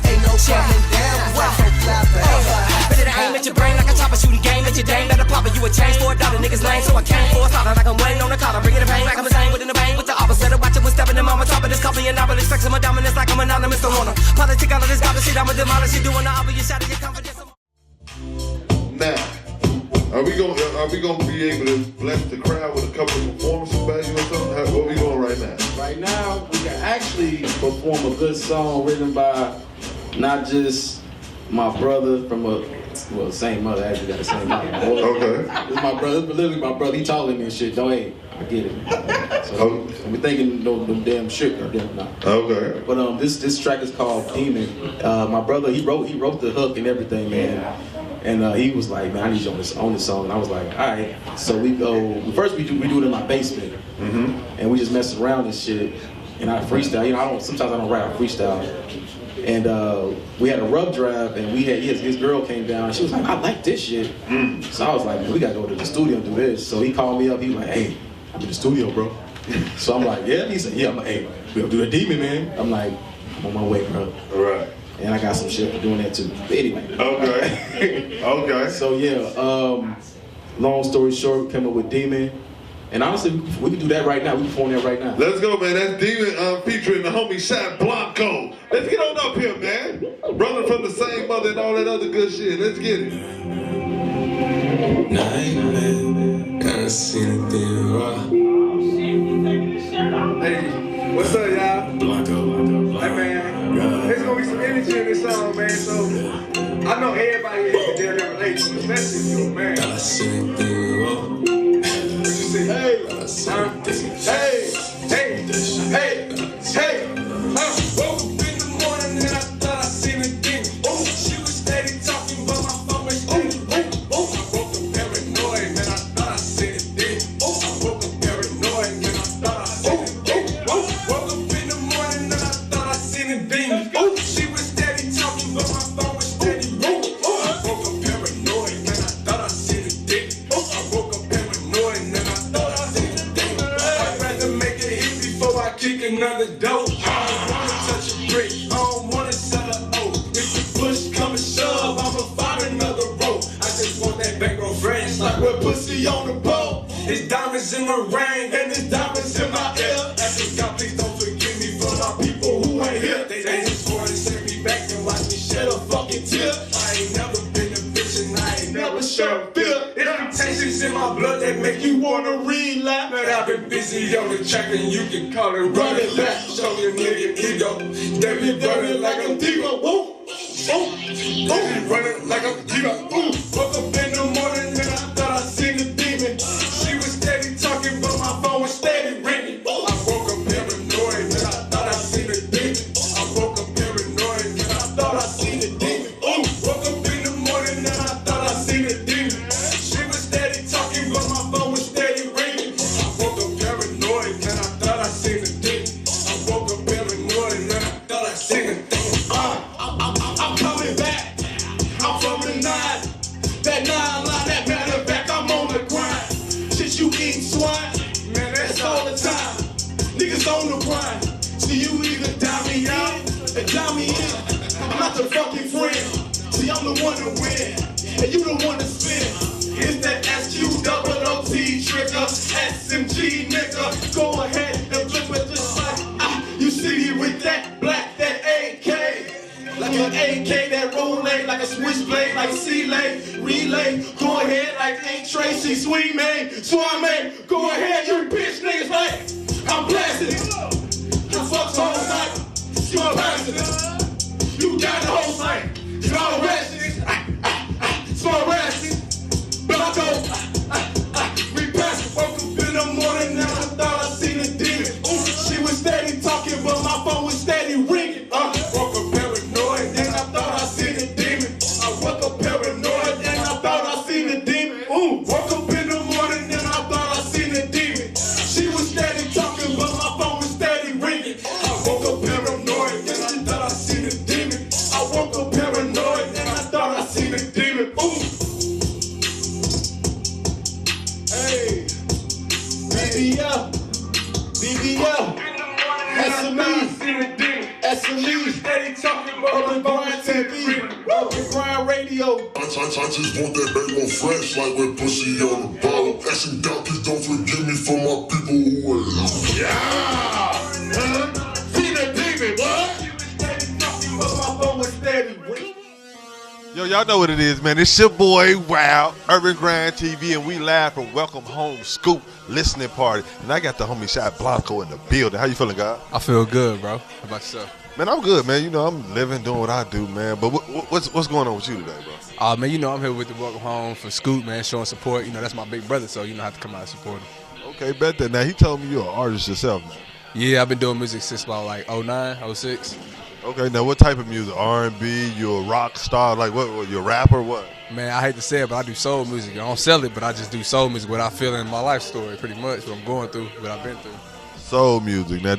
Ain't no coming down, cause I'm so fly forever high. Ready to aim at your brain like a chopper, shooting game at your dame. Let a popper, you a change for $1 niggas lame. So I came for a slaughter like I'm waiting on the collar. Bringing the pain like I'm insane within the vein. With the opposite of watching when stepping in mama top of this coffee and novelist. Flexing my dominance like I'm anonymous, don't wanna politic all of this garbage shit. I'ma demolish you doing the obvious shot of your confidence. Now, are we gonna be able to bless the crowd with a couple of performances by you or something? What are we doing right now? Right now, we can actually perform a good song written by not just my brother from same mother, actually got the same mother. Okay. This is my brother, this is literally my brother. He taller than me and shit. Don't hate. I get it. So I'm thinking no damn shit or damn not. Okay. But this track is called Demon. My brother, he wrote the hook and everything, man. And he was like, man, I need you on this song. And I was like, all right. So we do it in my basement, and we just mess around and shit. And I freestyle. Sometimes I don't rap, I freestyle. And we had a rough draft, and his girl came down. And she was like, I like this shit. So I was like, man, we gotta go to the studio and do this. So he called me up. He was like, hey, I'm in the studio, bro. So I'm like, yeah. He said, yeah. I'm like, hey, we'll do the Demon, man. I'm like, I'm on my way, bro. All right. And I got some shit for doing that too. But anyway. Okay. Okay. So yeah, long story short, came up with Demon. And honestly, we can do that right now. We can perform that right now. Let's go, man. That's Demon featuring the homie Shaq Blanco. Let's get on up here, man. Brother from the same mother and all that other good shit. Let's get it. Nightmare, kinda seen it Hey, what's up, y'all? Blanco. Hey, man. There's gonna be some energy in this song, man. So I know everybody here can damn relate to, especially if you're a man. I seen it Hey, woke up in the morning and I thought I seen a demon. Oh, she was steady talking, but my phone was steady. Oh, I woke up paranoid, man, I thought I seen a demon. Oh, I woke up paranoid, man, I thought I seen a demon. Oh, woke up in the morning and I thought I seen a demon. Oh, she was steady talking, but my phone was steady. Oh, I woke up paranoid, man, I thought I seen a demon. Oh, I woke up paranoid, man, I thought I seen a demon. I'd rather make it hit before I kick another door. I don't wanna touch a brick, I don't wanna sell a O. If the push come and shove, I'ma find another road. I just want that bankroll fresh, like with pussy on the pole. It's diamonds in my ring and it's diamonds in my ear. Asking God, please don't forgive me for my people who ain't here. They just wanna send me back and watch me shed a fucking tear. I ain't never been a bitch and I ain't never shed a fear. It's mutations in my blood that make you wanna relapse. But I've been busy on the track and you can call it running back. Show your nigga ego. They be running like a diva. Woo! Ooh, running like a diva. Ooh, woke up in the morning and I thought I seen a demon. She was steady talking, but my phone was steady ringing. I woke up paranoid and I thought I seen a demon. I woke up paranoid and I thought I seen a demon. Ooh, woke up in the morning and I thought I seen a demon. She was steady talking, but my phone was steady ringing. I woke up paranoid and I thought I seen a demon. I woke up paranoid and I thought I seen a demon. I'm coming back. I'm from the 9. That 9 line, that matter of fact, I'm on the grind. Shit, you eating swine? Man, that's all the time. Niggas on the grind. See, you either dime me out or dime me in. I'm not the fucking friend. See, I'm the one to win. And you the one to spin. It's that SQoot trigger. SMG, nigga. Go ahead and flip it just like you see me with that black, that AK. Like an AK, that roll like a switchblade, like a C-lane, relay. Go ahead, like Ain't Tracy, Sweet Man, Swine. Go ahead, you bitch niggas, like I'm blasting it. You fuck the whole night, you passing it. You got the whole thing, you all arrested. Small arrested, but I go, we pass it. Woke up in the morning, now I thought I seen a demon. Ooh, she was steady talking, but my phone was steady ringing. Woke up paranoid, and I thought I seen a demon. I woke up paranoid, and I thought I seen a demon. Ooh, woke up in the morning, and I thought I seen a demon. She was steady talking, but my phone was steady ringing. I woke up paranoid, and I thought I seen a demon. I woke up paranoid, and I thought I seen a demon. Ooh. Hey, BBL, SME, steady talking about Urban Grind TV, Urban Grind Radio. I just want that back more fresh, like with pussy on the bottle. Asking God, please don't forgive me for my people who are Yeah! See the demon, what? She was steady talking, but my phone was steady ringing. Yo, y'all know what it is, man. It's your boy, Wow, Urban Grind TV, and we live from Welcome Home SQoot listening party. And I got the homie Shot Blanco in the building. How you feeling, God? I feel good, bro. How about yourself? Man, I'm good, man. You know, I'm living, doing what I do, man. But what's going on with you today, bro? Man, you know, I'm here with the Welcome Home for SQoot, man, showing support. You know, that's my big brother, so you know I have to come out and support him. Okay, bet that. Now, he told me you're an artist yourself, man. Yeah, I've been doing music since about like 09, 06. Okay, now what type of music? R&B? You a rock star? Like what? You a rapper? What? Man, I hate to say it, but I do soul music. I don't sell it, but I just do soul music. What I feel in my life story, pretty much. What I'm going through, what I've been through. Soul music. Now,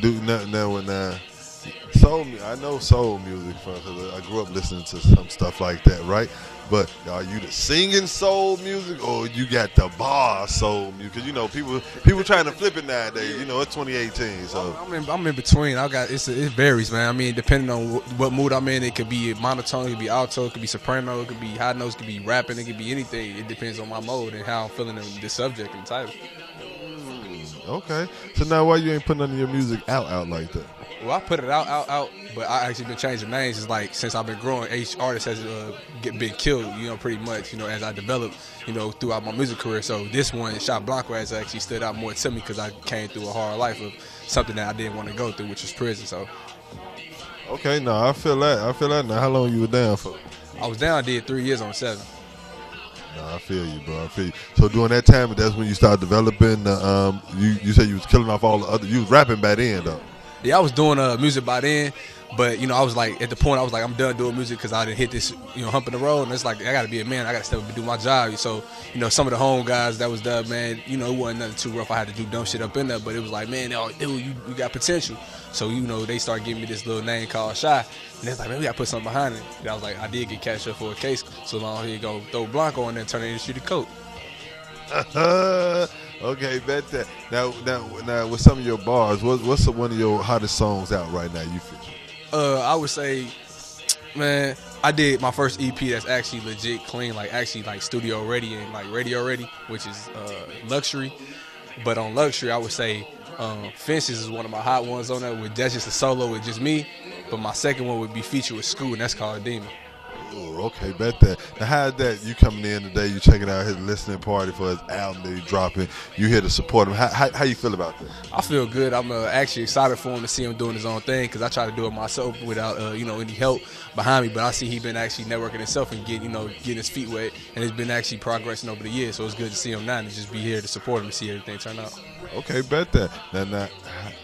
soul music. I know soul music because I grew up listening to some stuff like that, right? But are you the singing soul music or you got the bar soul music? Because, you know, people trying to flip it nowadays. You know, it's 2018. So I'm in between. It varies, man. I mean, depending on what mood I'm in, it could be monotone, it could be alto, it could be soprano, it could be high notes, it could be rapping, it could be anything. It depends on my mode and how I'm feeling in the subject and title. Okay. So now why you ain't putting none of your music out like that? Well, I put it out, but I actually been changing names. It's like since I've been growing, each artist has been killed, you know, pretty much, you know, as I developed, you know, throughout my music career. So this one, Shot Blanco, has actually stood out more to me because I came through a hard life of something that I didn't want to go through, which was prison. So. Okay, no, I feel that. Now, how long you were down for? I was down. I did 3 years on 7. No, I feel you, bro. I feel you. So during that time, that's when you started developing. You said you was killing off all the other. You was rapping back then, though. Yeah, I was doing music by then, but you know, I was like at the point I was like, I'm done doing music because I didn't hit this, you know, hump in the road, and it's like I got to be a man. I got to step up and do my job. So, you know, some of the home guys that was done, man, you know, it wasn't nothing too rough. I had to do dumb shit up in there, but it was like, man, oh, dude, you got potential. So, you know, they started giving me this little name called Shy, and it's like, man, we got to put something behind it. And I was like, I did get cashed up for a case, so long here you go, throw Blanco in there and turn it into the coat. Okay, bet that. Now, with some of your bars, what's one of your hottest songs out right now? You feel? I would say Man, I did my first EP that's actually legit clean, like actually like studio ready and like radio ready, which is Luxury. But on Luxury, I would say Fences is one of my hot ones on there. That's just a solo with just me. But my second one would be featured with SQoot, and that's called Demon. Ooh, okay, bet that. Now, how that you coming in today? You checking out his listening party for his album that he's dropping. You here to support him. How you feel about that? I feel good. I'm actually excited for him to see him doing his own thing because I try to do it myself without any help behind me. But I see he's been actually networking himself and getting his feet wet, and it's been actually progressing over the years. So it's good to see him now and just be here to support him and see everything turn out. Okay, bet that. Now,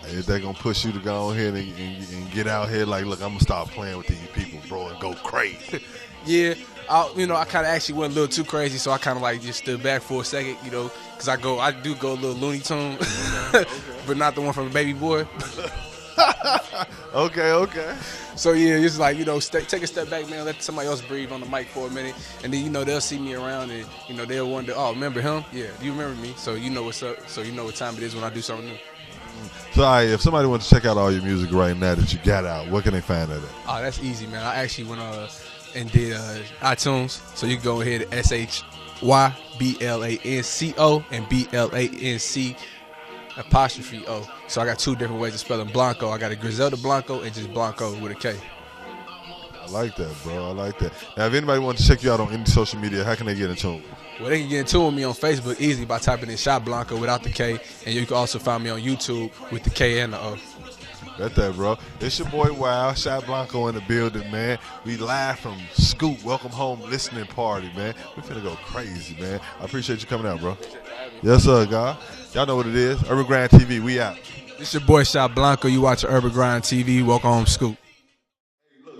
is that gonna push you to go on here and get out here? Like, look, I'm gonna start playing with these people, bro, and go crazy. Yeah, I kind of actually went a little too crazy, so I kind of like just stood back for a second, because I do go a little Looney Tune, but not the one from Baby Boy. Okay. So yeah, it's like take a step back, man. Let somebody else breathe on the mic for a minute, and then they'll see me around, and they'll wonder, oh, remember him? Yeah, do you remember me? So you know what's up. So you know what time it is when I do something new. So, all right, if somebody wants to check out all your music right now that you got out, where can they find that at? Oh, that's easy, man. I actually went and did iTunes, so you can go ahead and SHYBLANCO and BLANC''O. So I got two different ways of spelling Blanco. I got a Griselda Blanco and just Blanco with a K. I like that, bro. I like that. Now, if anybody wants to check you out on any social media, how can they get in tune? Well, they can get in tune with me on Facebook easily by typing in Shot Blanco without the K, and you can also find me on YouTube with the K and the O. Bet that, bro. It's your boy Wild, Shot Blanco in the building, man. We live from SQoot, Welcome Home Listening Party, man. We finna go crazy, man. I appreciate you coming out, bro. Yes, sir, God. Y'all know what it is. Urban Grind TV, we out. It's your boy Shot Blanco. You watch Urban Grind TV. Welcome home, SQoot.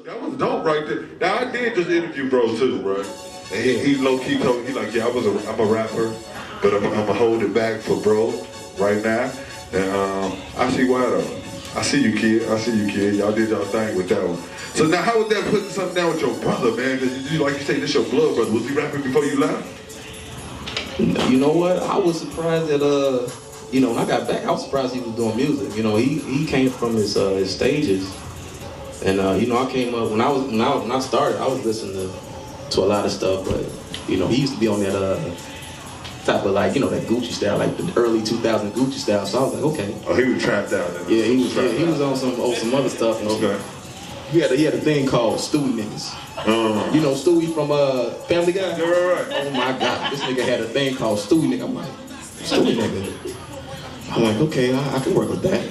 That was dope right there. Now, I did just interview bro, too, right? And he low-key told me, he like, yeah, I'm a rapper, but I'm going to hold it back for bro right now. And I see why, though. I see you, kid. Y'all did y'all thing with that one. So now, how was that putting something down with your brother, man? Because you like you say, this your blood brother. Was he rapping before you left? You know what? I was surprised that, when I got back, I was surprised he was doing music. He came from his stages. And, I came up, when I started, I was listening to a lot of stuff, but, he used to be on that type of that Gucci style, like the early 2000 Gucci style. So I was like, okay. Oh, he was trapped out. Yeah, he was on some other stuff. And okay. He had a thing called Stewie niggas. Stewie from Family Guy? Yeah, right. Oh my God, this nigga had a thing called Stewie nigga. I'm like, Stewie nigga. I'm like, okay, I can work with that.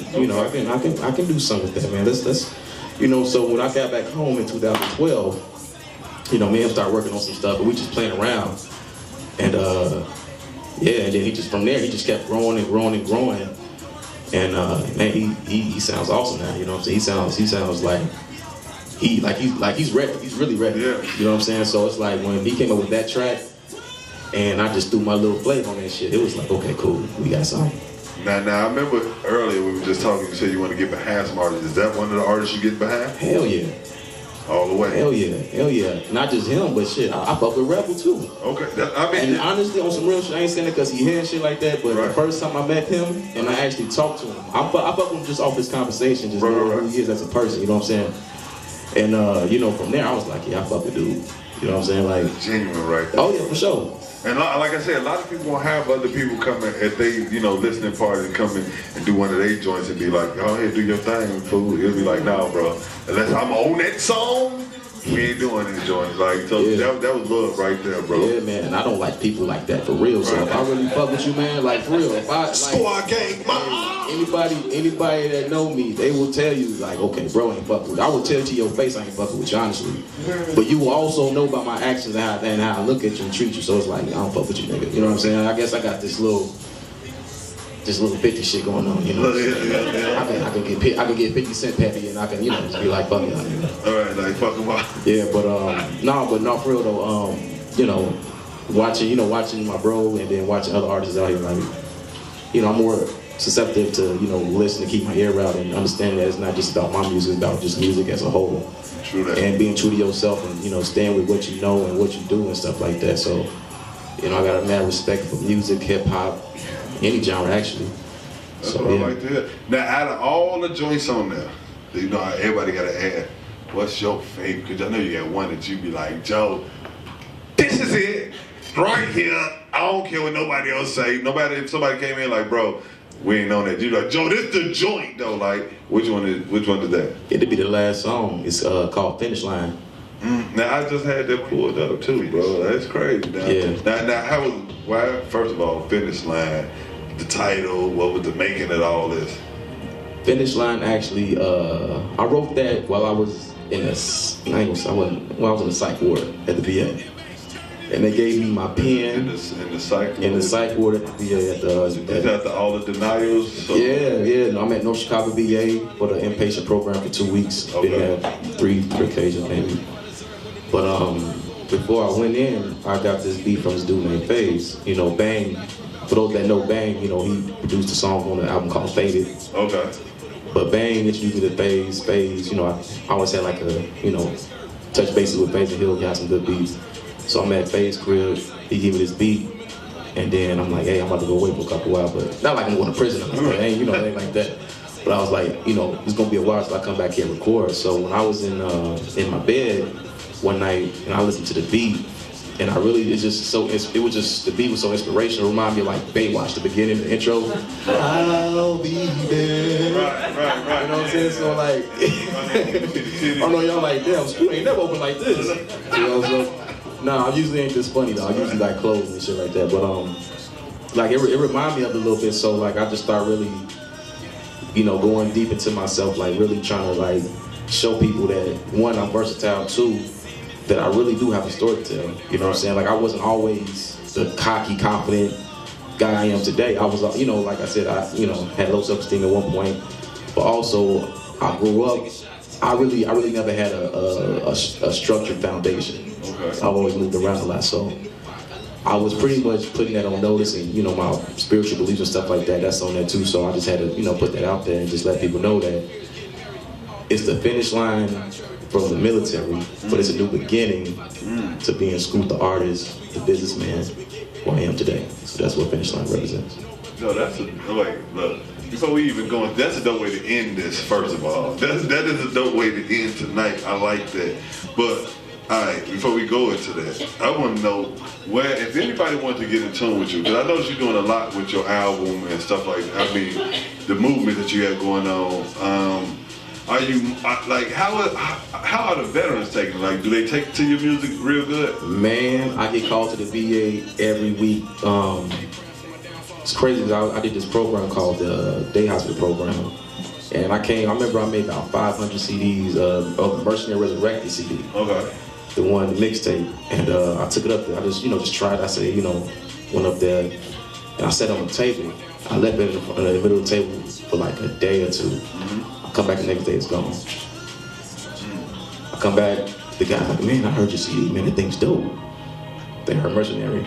I can do something with that, man. Let's so when I got back home in 2012, me and him started working on some stuff, and we just playing around. And and then he just from there he just kept growing and growing and growing. And man, he sounds awesome now. You know what I'm saying? He sounds like he's ready. He's really ready. Yeah. You know what I'm saying? So it's like when he came up with that track, and I just threw my little flavor on that shit. It was like, okay, cool, we got something. Now, I remember earlier we were just talking. You said you want to get behind some artists. Is that one of the artists you get behind? Hell yeah. All the way. Hell yeah. Not just him, but shit, I fuck with Rebel too. Okay. And honestly, on some real shit, I ain't saying it because he had shit like that, but the first time I met him and I actually talked to him, I fuck with him just off his conversation, just knowing who he is as a person, you know what I'm saying? And, from there, I was like, yeah, I fuck with dude. You know what I'm saying? Like, genuine right there. Oh yeah, for sure. And like I said, a lot of people won't have other people come in at they, listening party and come in and do one of their joints and be like, oh, here, do your thing, fool. He'll be like, nah, bro. Unless I'm on that song, we ain't doing these joints. Like, so that was love right there, bro. Yeah, man. And I don't like people like that for real. So if I really fuck with you, man, like for real, if I Squad gang, anybody that know me, they will tell you like, okay, bro, ain't fucking with you. I will tell you to your face, I ain't fucking with you, honestly. But you will also know by my actions and how I look at you and treat you. So it's like, I don't fuck with you, nigga. You know what I'm saying? I guess I got this little 50 shit going on, you know. I can get 50 Cent peppy and I can, just be like, fuck it. Alright, like fuck him up. Yeah, but no, for real though, watching my bro and then watching other artists out here, like, I'm more susceptible to, listen to keep my ear out and understand that it's not just about my music, it's about just music as a whole. True that. And being true to yourself and, staying with what you know and what you do and stuff like that. So, I got a mad respect for music, hip hop, any genre actually. That's what I like to hear. Now, out of all the joints on there, everybody got to add what's your favorite? Because I know you got one that you be like, Joe, this is it, right here. I don't care what nobody else say. If somebody came in like, bro, we ain't on that. You like, Joe, this the joint though. Like, which one is that? It'd be the last song. It's called Finish Line. Now I just had that pulled up too, bro. That's crazy. Now, Yeah. Now, how was? Why? First of all, Finish Line, the title. What was the making of all this? Finish Line actually. I wrote that while I was in a. I was in a psych ward at the VA, and they gave me my pen in the psych ward at the VA Is that all the denials? So? Yeah. No, I'm at North Chicago VA for the inpatient program for 2 weeks. Okay. Been there three occasions maybe. But before I went in, I got this beat from this dude named FaZe. You know, Bang. For those that know Bang, you know, he produced a song on the album called Faded. Okay. But Bang introduced me to FaZe. FaZe, you know, I always had like a, you know, touch bases with FaZe and he had some good beats. So I'm at FaZe crib, he gave me this beat, and then I'm like, hey, I'm about to go away for a couple hours, but not like I'm going to prison or nothing, it ain't, you know, it ain't like that. But I was like, you know, it's gonna be a while till I come back here and record. So when I was in my bed one night and I listened to the beat, and I really, the beat was so inspirational. It reminded me of like Baywatch, the beginning, the intro. I'll be there. Right. You know what I'm saying? So like, I know y'all like, damn, SQoot ain't never open like this. You know, so, nah, I usually ain't this funny though. I usually like clothes and shit like that. But like it reminded me of it a little bit. So like I just start really, you know, going deep into myself, like really trying to like show people that one, I'm versatile, two, that I really do have a story to tell. You know what I'm saying? Like I wasn't always the cocky, confident guy I am today. I was, you know, like I said, I, you know, had low self-esteem at one point, but also I grew up. I really never had a structured foundation. Okay. I've always moved around a lot, so I was pretty much putting that on notice, and you know, my spiritual beliefs and stuff like that, that's on there too. So I just had to, you know, put that out there and just let people know that it's the finish line from the military, but it's a new beginning to being SQoot, the artist, the businessman, who I am today. So that's what finish line represents. No, that's look. Before we even go, that's a dope way to end this. First of all, that is a dope way to end tonight. I like that. But all right, before we go into that, I want to know where, if anybody wants to get in tune with you, because I know you're doing a lot with your album and stuff like that. I mean, the movement that you have going on. Are you like how are the veterans taking it? Like, do they take to your music real good? Man, I get called to the VA every week. It's crazy because I did this program called the Day Hospital Program, and I remember I made about 500 CDs of Mercenary Resurrected CD. Okay. The mixtape, and I took it up there. I just tried. I said, you know, went up there, and I sat on the table. I left it in the middle of the table for like a day or two. I come back the next day, it's gone. I come back, the guy like, man, I heard your CD, man, that thing's dope. They heard Mercenary.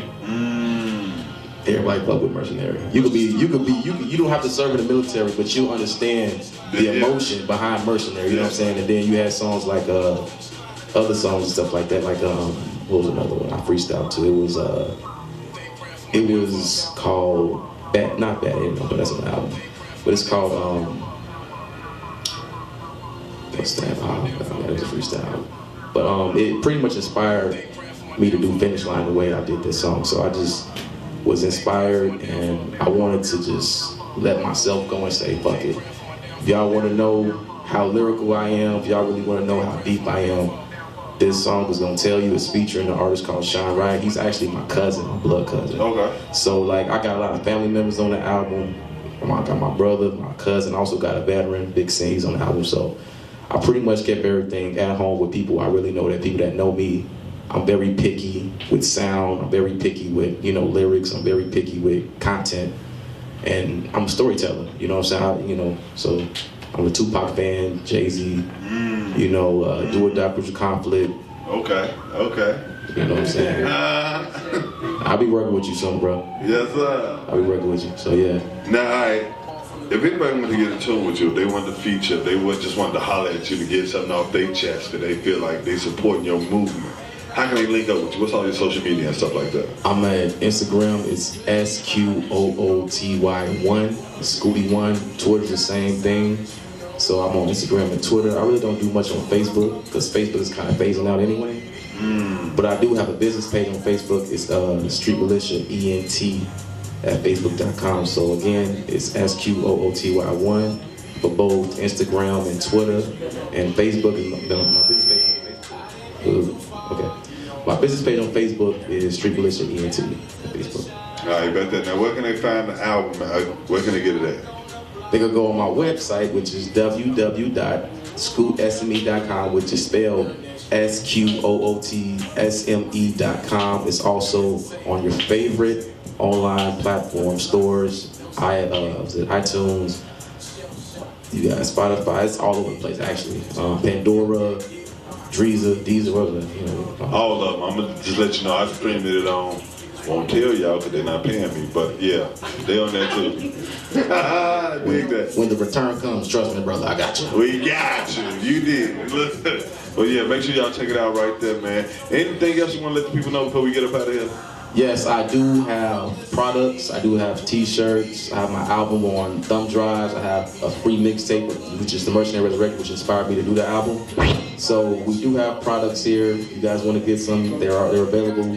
Everybody fuck with Mercenary. You don't have to serve in the military, but you understand the emotion behind Mercenary, you know what I'm saying? And then you had songs like other songs and stuff like that, like what was another one I freestyled to? It was called not Bad End, but that's an album. But it's called what's that? It was a freestyle. But it pretty much inspired me to do Finish Line the way I did this song. So I just was inspired, and I wanted to just let myself go and say, fuck it. If y'all want to know how lyrical I am, if y'all really want to know how deep I am, this song is gonna tell you. It's featuring an artist called Shine Right. He's actually my cousin, my blood cousin. Okay. So like, I got a lot of family members on the album. I got my brother, my cousin. I also got a veteran, Big Sin. He's on the album. So I pretty much kept everything at home with people I really know, that people that know me. I'm very picky with sound. I'm very picky with, you know, lyrics. I'm very picky with content, and I'm a storyteller. You know what I'm saying? So I'm a Tupac fan, Jay-Z. You know, Do or Die, Crucial Conflict. Okay. You know what I'm saying? I'll be working with you soon, bro. Yes, sir. I'll be working with you. So yeah. Now, if anybody wanted to get in tune with you, they wanted to feature, they just wanted to holler at you to get something off their chest, that they feel like they supporting your movement. How can they link up with you? What's all your social media and stuff like that? I'm at Instagram. It's SQooty1. It's Scooty1. Twitter's the same thing. So I'm on Instagram and Twitter. I really don't do much on Facebook because Facebook is kind of phasing out anyway. But I do have a business page on Facebook. It's Street Militia ENT at Facebook.com. So again, it's SQoOTY1 for both Instagram and Twitter. And Facebook is my business page on Facebook. Okay. My business page on Facebook is Street Militia ENT at Facebook. All right, bet that. Now, where can they find the album? Where can they get it at? They can go on my website, which is www.SQootsme.com, which is spelled SQootsme.com. It's also on your favorite online platform stores, iTunes, you got Spotify. It's all over the place, actually. Pandora, Deezer, whatever. All of them. I'm gonna just let you know I streamed it on. Won't tell y'all because they're not paying me, but yeah, they on that too. Dig that. When the return comes, trust me, brother, I got you. We got you. You did. But yeah, make sure y'all check it out right there, man. Anything else you want to let the people know before we get up out of here? Yes, I do have products. I do have T-shirts. I have my album on thumb drives. I have a free mixtape, which is the Mercenary Resurrected, which inspired me to do the album. So we do have products here. If you guys want to get some, they're available.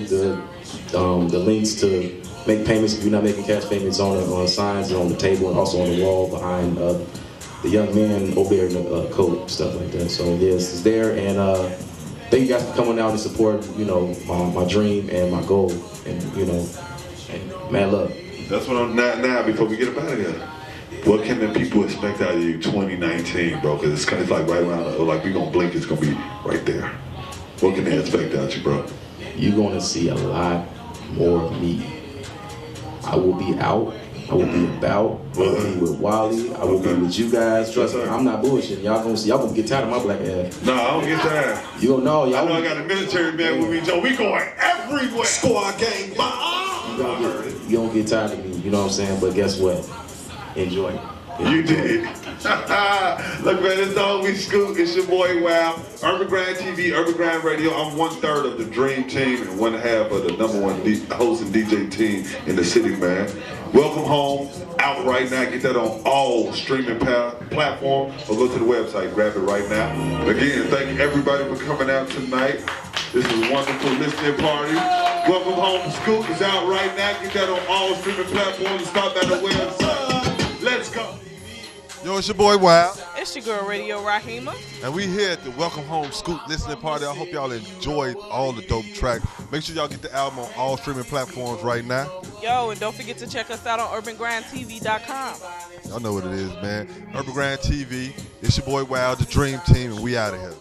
The links to make payments if you're not making cash payments on signs and on the table and also on the wall behind the young men over there in the coat, stuff like that. So yes, it's there, and thank you guys for coming out and support, my dream and my goal, and and mad love. That's what I'm now. Before we get up out of here, what can the people expect out of you 2019, bro? Because it's like right around, like we gonna blink, it's gonna be right there. What can they expect out of you, bro? You're gonna see a lot more of me. I will be out. I will be about. I will be with Wally. I will be with you guys. Trust me, I'm not bullshitting. Y'all gonna get tired of my black ass. No, I don't get tired. You don't know. Y'all. I know I got a military man with me, Joe. We going everywhere. Squad gang. You don't get tired of me. You know what I'm saying? But guess what? Enjoy. You did. Look, man, it's always SQoot. It's your boy, Wow. Urban Grind TV, Urban Grind Radio. I'm 1/3 of the Dream Team and 1/2 of the #1 host and DJ team in the city, man. Welcome Home, out right now. Get that on all streaming platforms or go to the website, grab it right now. Again, thank everybody for coming out tonight. This is a wonderful listening party. Welcome Home, SQoot is out right now. Get that on all streaming platforms and stop at the website. Let's go. Yo, it's your boy Wild. It's your girl Radio Rahima. And we here at the Welcome Home SQoot listening party. I hope y'all enjoyed all the dope tracks. Make sure y'all get the album on all streaming platforms right now. Yo, and don't forget to check us out on UrbanGrindTV.com. Y'all know what it is, man. Urban Grind TV. It's your boy Wild, the Dream Team, and we out of here.